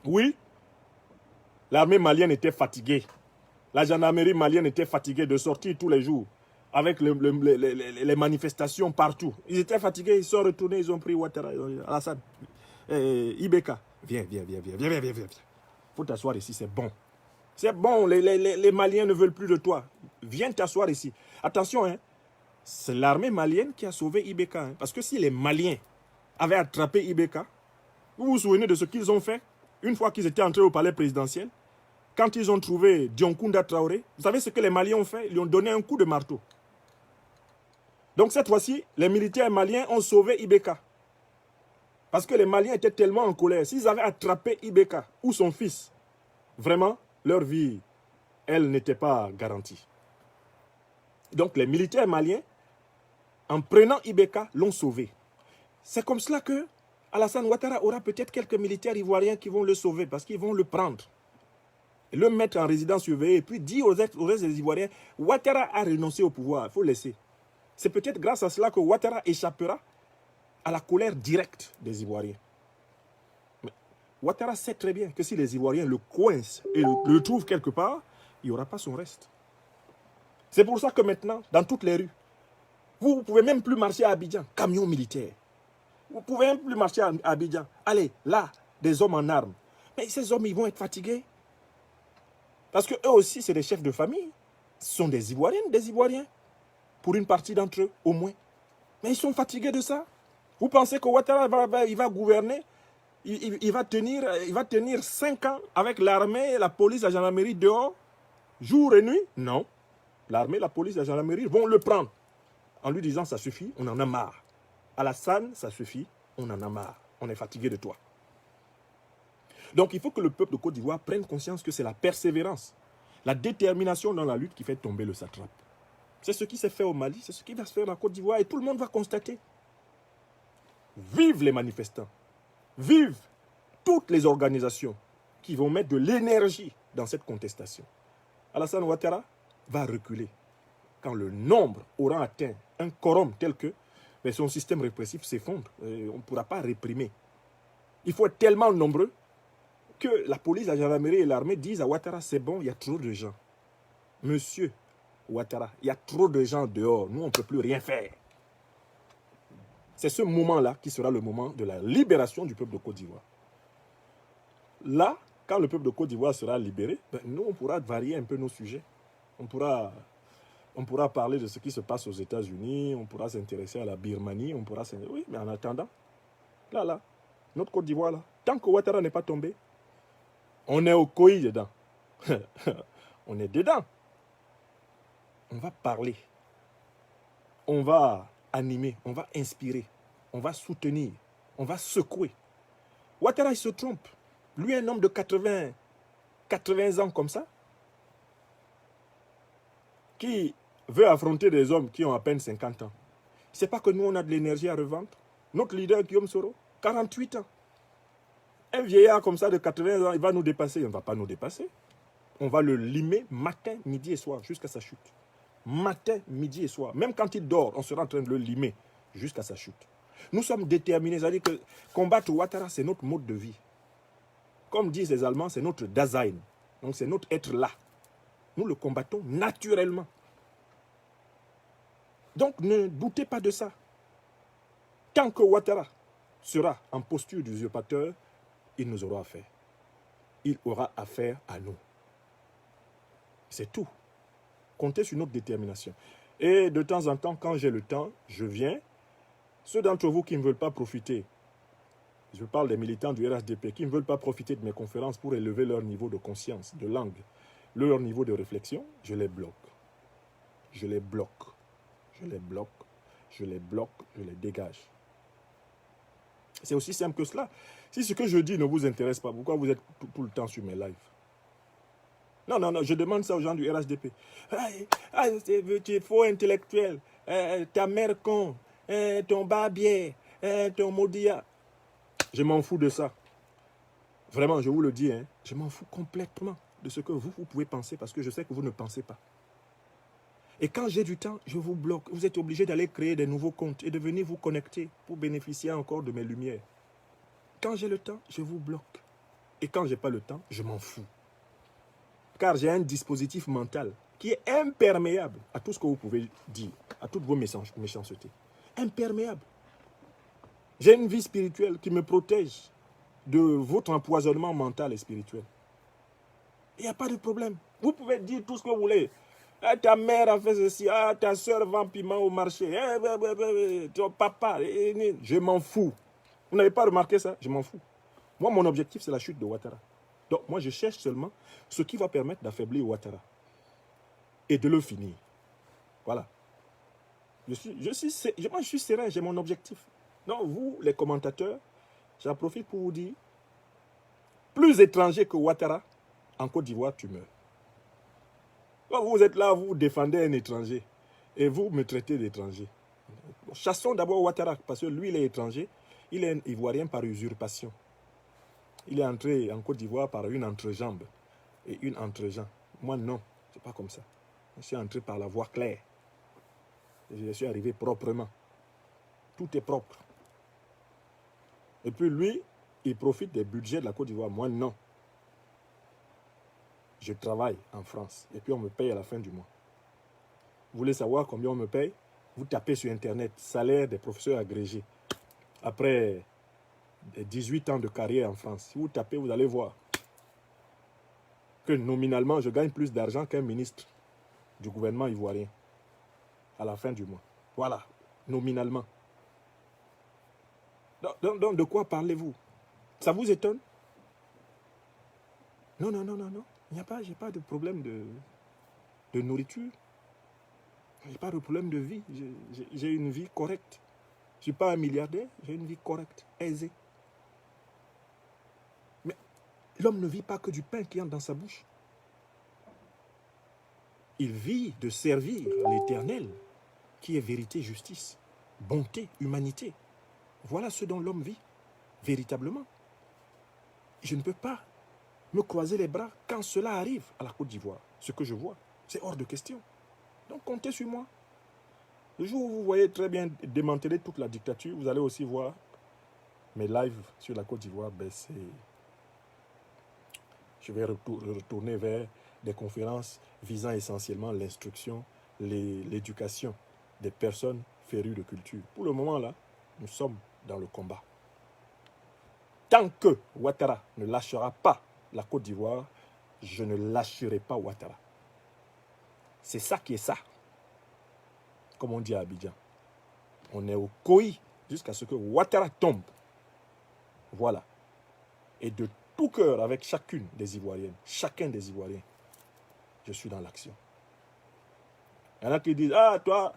Oui, l'armée malienne était fatiguée. La gendarmerie malienne était fatiguée de sortir tous les jours avec les manifestations partout. Ils étaient fatigués, ils sont retournés, ils ont pris Ouattara, Alassane, Ibeka. Viens, viens, viens, viens, viens, viens, viens, viens. Faut t'asseoir ici, c'est bon. C'est bon, les Maliens ne veulent plus de toi. Viens t'asseoir ici. Attention, hein. C'est l'armée malienne qui a sauvé Ibeka. Hein, parce que si les Maliens avaient attrapé Ibeka, vous vous souvenez de ce qu'ils ont fait une fois qu'ils étaient entrés au palais présidentiel? Quand ils ont trouvé Dioncounda Traoré, vous savez ce que les Maliens ont fait? Ils lui ont donné un coup de marteau. Donc cette fois-ci, les militaires maliens ont sauvé Ibeka. Parce que les Maliens étaient tellement en colère. S'ils avaient attrapé Ibeka ou son fils, vraiment, leur vie, elle n'était pas garantie. Donc les militaires maliens, en prenant Ibeka, l'ont sauvé. C'est comme cela que Alassane Ouattara aura peut-être quelques militaires ivoiriens qui vont le sauver parce qu'ils vont le prendre, le mettre en résidence surveillée et puis dire aux restes des Ivoiriens, Ouattara a renoncé au pouvoir, il faut laisser. C'est peut-être grâce à cela que Ouattara échappera à la colère directe des Ivoiriens. Mais Ouattara sait très bien que si les Ivoiriens le coincent et le trouvent quelque part, il n'y aura pas son reste. C'est pour ça que maintenant, dans toutes les rues, vous ne pouvez même plus marcher à Abidjan, camion militaire. Vous ne pouvez même plus marcher à Abidjan. Allez, là, des hommes en armes. Mais ces hommes, ils vont être fatigués. Parce qu'eux aussi, c'est des chefs de famille. Ce sont des Ivoiriennes, des Ivoiriens. Pour une partie d'entre eux, au moins. Mais ils sont fatigués de ça. Vous pensez que Ouattara il va gouverner, il va tenir 5 ans avec l'armée, la police, la gendarmerie dehors, jour et nuit? Non. L'armée, la police, la gendarmerie vont le prendre en lui disant ça suffit, on en a marre. Alassane, ça suffit, on en a marre. On est fatigué de toi. Donc il faut que le peuple de Côte d'Ivoire prenne conscience que c'est la persévérance, la détermination dans la lutte qui fait tomber le satrape. C'est ce qui s'est fait au Mali, c'est ce qui va se faire en Côte d'Ivoire et tout le monde va constater. Vive les manifestants, vive toutes les organisations qui vont mettre de l'énergie dans cette contestation. Alassane Ouattara va reculer quand le nombre aura atteint un quorum tel que son système répressif s'effondre. On ne pourra pas réprimer. Il faut être tellement nombreux que la police, la gendarmerie et l'armée disent à Ouattara, c'est bon, il y a trop de gens. Monsieur Ouattara, il y a trop de gens dehors, nous on ne peut plus rien faire. C'est ce moment-là qui sera le moment de la libération du peuple de Côte d'Ivoire. Là, quand le peuple de Côte d'Ivoire sera libéré, nous on pourra varier un peu nos sujets. On pourra parler de ce qui se passe aux États-Unis, on pourra s'intéresser à la Birmanie, oui, mais en attendant, là, notre Côte d'Ivoire, là, tant que Ouattara n'est pas tombé, on est au COI dedans. On est dedans. On va parler. On va animer, on va inspirer, on va soutenir, on va secouer. Ouattara, il se trompe. Lui, un homme de 80 ans comme ça, qui veut affronter des hommes qui ont à peine 50 ans. C'est pas que nous, on a de l'énergie à revendre. Notre leader, Guillaume Soro, 48 ans. Un vieillard comme ça de 80 ans, il va nous dépasser. Il ne va pas nous dépasser. On va le limer matin, midi et soir, jusqu'à sa chute. Matin, midi et soir. Même quand il dort, on sera en train de le limer jusqu'à sa chute. Nous sommes déterminés. C'est-à-dire que combattre Ouattara, c'est notre mode de vie. Comme disent les Allemands, c'est notre Dasein. Donc c'est notre être là. Nous le combattons naturellement. Donc ne doutez pas de ça. Tant que Ouattara sera en posture d'usurpateur, il nous aura affaire. Il aura affaire à nous. C'est tout. Comptez sur notre détermination. Et de temps en temps, quand j'ai le temps, je viens. Ceux d'entre vous qui ne veulent pas profiter, je parle des militants du RHDP, qui ne veulent pas profiter de mes conférences pour élever leur niveau de conscience, de langue, leur niveau de réflexion, je les bloque. Je les bloque. Je les bloque. Je les bloque. Je les dégage. C'est aussi simple que cela. Si ce que je dis ne vous intéresse pas, pourquoi vous êtes tout le temps sur mes lives? Non, je demande ça aux gens du RHDP. Tu es faux intellectuel. Ta mère con. Ton barbier. Ton maudit. Je m'en fous de ça. Vraiment, je vous le dis. Je m'en fous complètement de ce que vous pouvez penser parce que je sais que vous ne pensez pas. Et quand j'ai du temps, je vous bloque. Vous êtes obligé d'aller créer des nouveaux comptes et de venir vous connecter pour bénéficier encore de mes lumières. Quand j'ai le temps, je vous bloque. Et quand je n'ai pas le temps, je m'en fous. Car j'ai un dispositif mental qui est imperméable à tout ce que vous pouvez dire, à toutes vos méchancetés. Imperméable. J'ai une vie spirituelle qui me protège de votre empoisonnement mental et spirituel. Il n'y a pas de problème. Vous pouvez dire tout ce que vous voulez. Ta mère a fait ceci, ta soeur vend piment au marché, ton papa, je m'en fous. Vous n'avez pas remarqué ça? Je m'en fous. Moi, mon objectif, c'est la chute de Ouattara. Donc, moi, je cherche seulement ce qui va permettre d'affaiblir Ouattara et de le finir. Voilà. Je suis serein, j'ai mon objectif. Donc, vous, les commentateurs, J'en profite pour vous dire, plus étranger que Ouattara, en Côte d'Ivoire, tu meurs. Quand vous êtes là, vous défendez un étranger et vous me traitez d'étranger. Chassons d'abord Ouattara, parce que lui, il est étranger. Il est un Ivoirien par usurpation. Il est entré en Côte d'Ivoire par une entrejambe et une entrejambe. Moi, non, c'est pas comme ça. Je suis entré par la voie claire. Et je suis arrivé proprement. Tout est propre. Et puis lui, il profite des budgets de la Côte d'Ivoire. Moi, non. Je travaille en France et puis on me paye à la fin du mois. Vous voulez savoir combien on me paye? Vous tapez sur Internet, salaire des professeurs agrégés. Après 18 ans de carrière en France, si vous tapez, vous allez voir que nominalement, je gagne plus d'argent qu'un ministre du gouvernement ivoirien à la fin du mois. Voilà, nominalement. Donc de quoi parlez-vous? Ça vous étonne? Non, non, non, non, non. J'ai pas de problème de nourriture. J'ai pas de problème de vie. J'ai une vie correcte. Je ne suis pas un milliardaire, j'ai une vie correcte, aisée. Mais l'homme ne vit pas que du pain qui entre dans sa bouche. Il vit de servir l'Éternel, qui est vérité, justice, bonté, humanité. Voilà ce dont l'homme vit, véritablement. Je ne peux pas me croiser les bras quand cela arrive à la Côte d'Ivoire. Ce que je vois, c'est hors de question. Donc comptez sur moi. Le jour où vous voyez très bien démanteler toute la dictature, vous allez aussi voir mes lives sur la Côte d'Ivoire baisser. Je vais retourner vers des conférences visant essentiellement l'instruction, l'éducation des personnes férues de culture. Pour le moment, là, nous sommes dans le combat. Tant que Ouattara ne lâchera pas la Côte d'Ivoire, je ne lâcherai pas Ouattara. C'est ça qui est ça. Comme on dit à Abidjan. On est au COI jusqu'à ce que Ouattara tombe. Voilà. Et de tout cœur, avec chacune des Ivoiriennes, chacun des Ivoiriens, je suis dans l'action. Il y en a qui disent, ah, toi,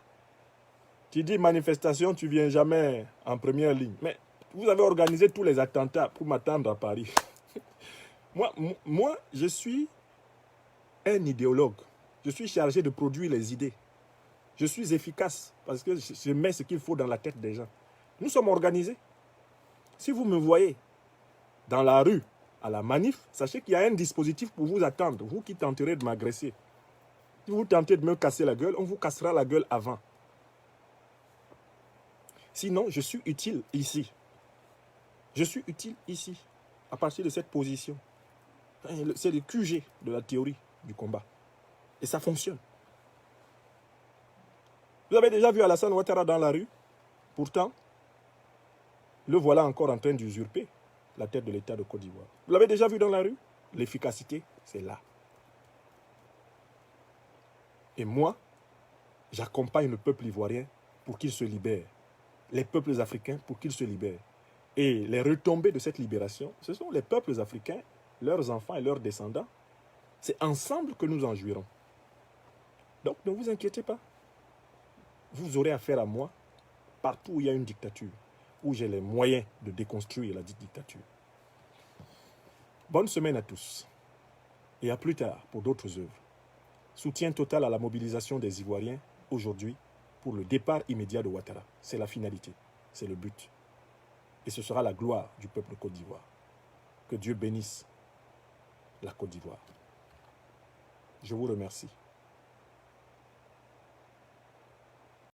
tu dis manifestation, tu ne viens jamais en première ligne. Mais vous avez organisé tous les attentats pour m'attendre à Paris. moi, je suis un idéologue. Je suis chargé de produire les idées. Je suis efficace parce que je mets ce qu'il faut dans la tête des gens. Nous sommes organisés. Si vous me voyez dans la rue, à la manif, sachez qu'il y a un dispositif pour vous attendre. Vous qui tenterez de m'agresser. Si vous tentez de me casser la gueule, on vous cassera la gueule avant. Sinon, je suis utile ici. Je suis utile ici, à partir de cette position. C'est le QG de la théorie du combat. Et ça fonctionne. Vous avez déjà vu Alassane Ouattara dans la rue? Pourtant, le voilà encore en train d'usurper la tête de l'État de Côte d'Ivoire. Vous l'avez déjà vu dans la rue? L'efficacité, c'est là. Et moi, j'accompagne le peuple ivoirien pour qu'il se libère. Les peuples africains pour qu'ils se libèrent. Et les retombées de cette libération, ce sont les peuples africains, leurs enfants et leurs descendants. C'est ensemble que nous en jouirons. Donc ne vous inquiétez pas. Vous aurez affaire à moi partout où il y a une dictature, où j'ai les moyens de déconstruire la dictature. Bonne semaine à tous. Et à plus tard pour d'autres œuvres. Soutien total à la mobilisation des Ivoiriens aujourd'hui pour le départ immédiat de Ouattara. C'est la finalité, c'est le but. Et ce sera la gloire du peuple Côte d'Ivoire. Que Dieu bénisse la Côte d'Ivoire. Je vous remercie.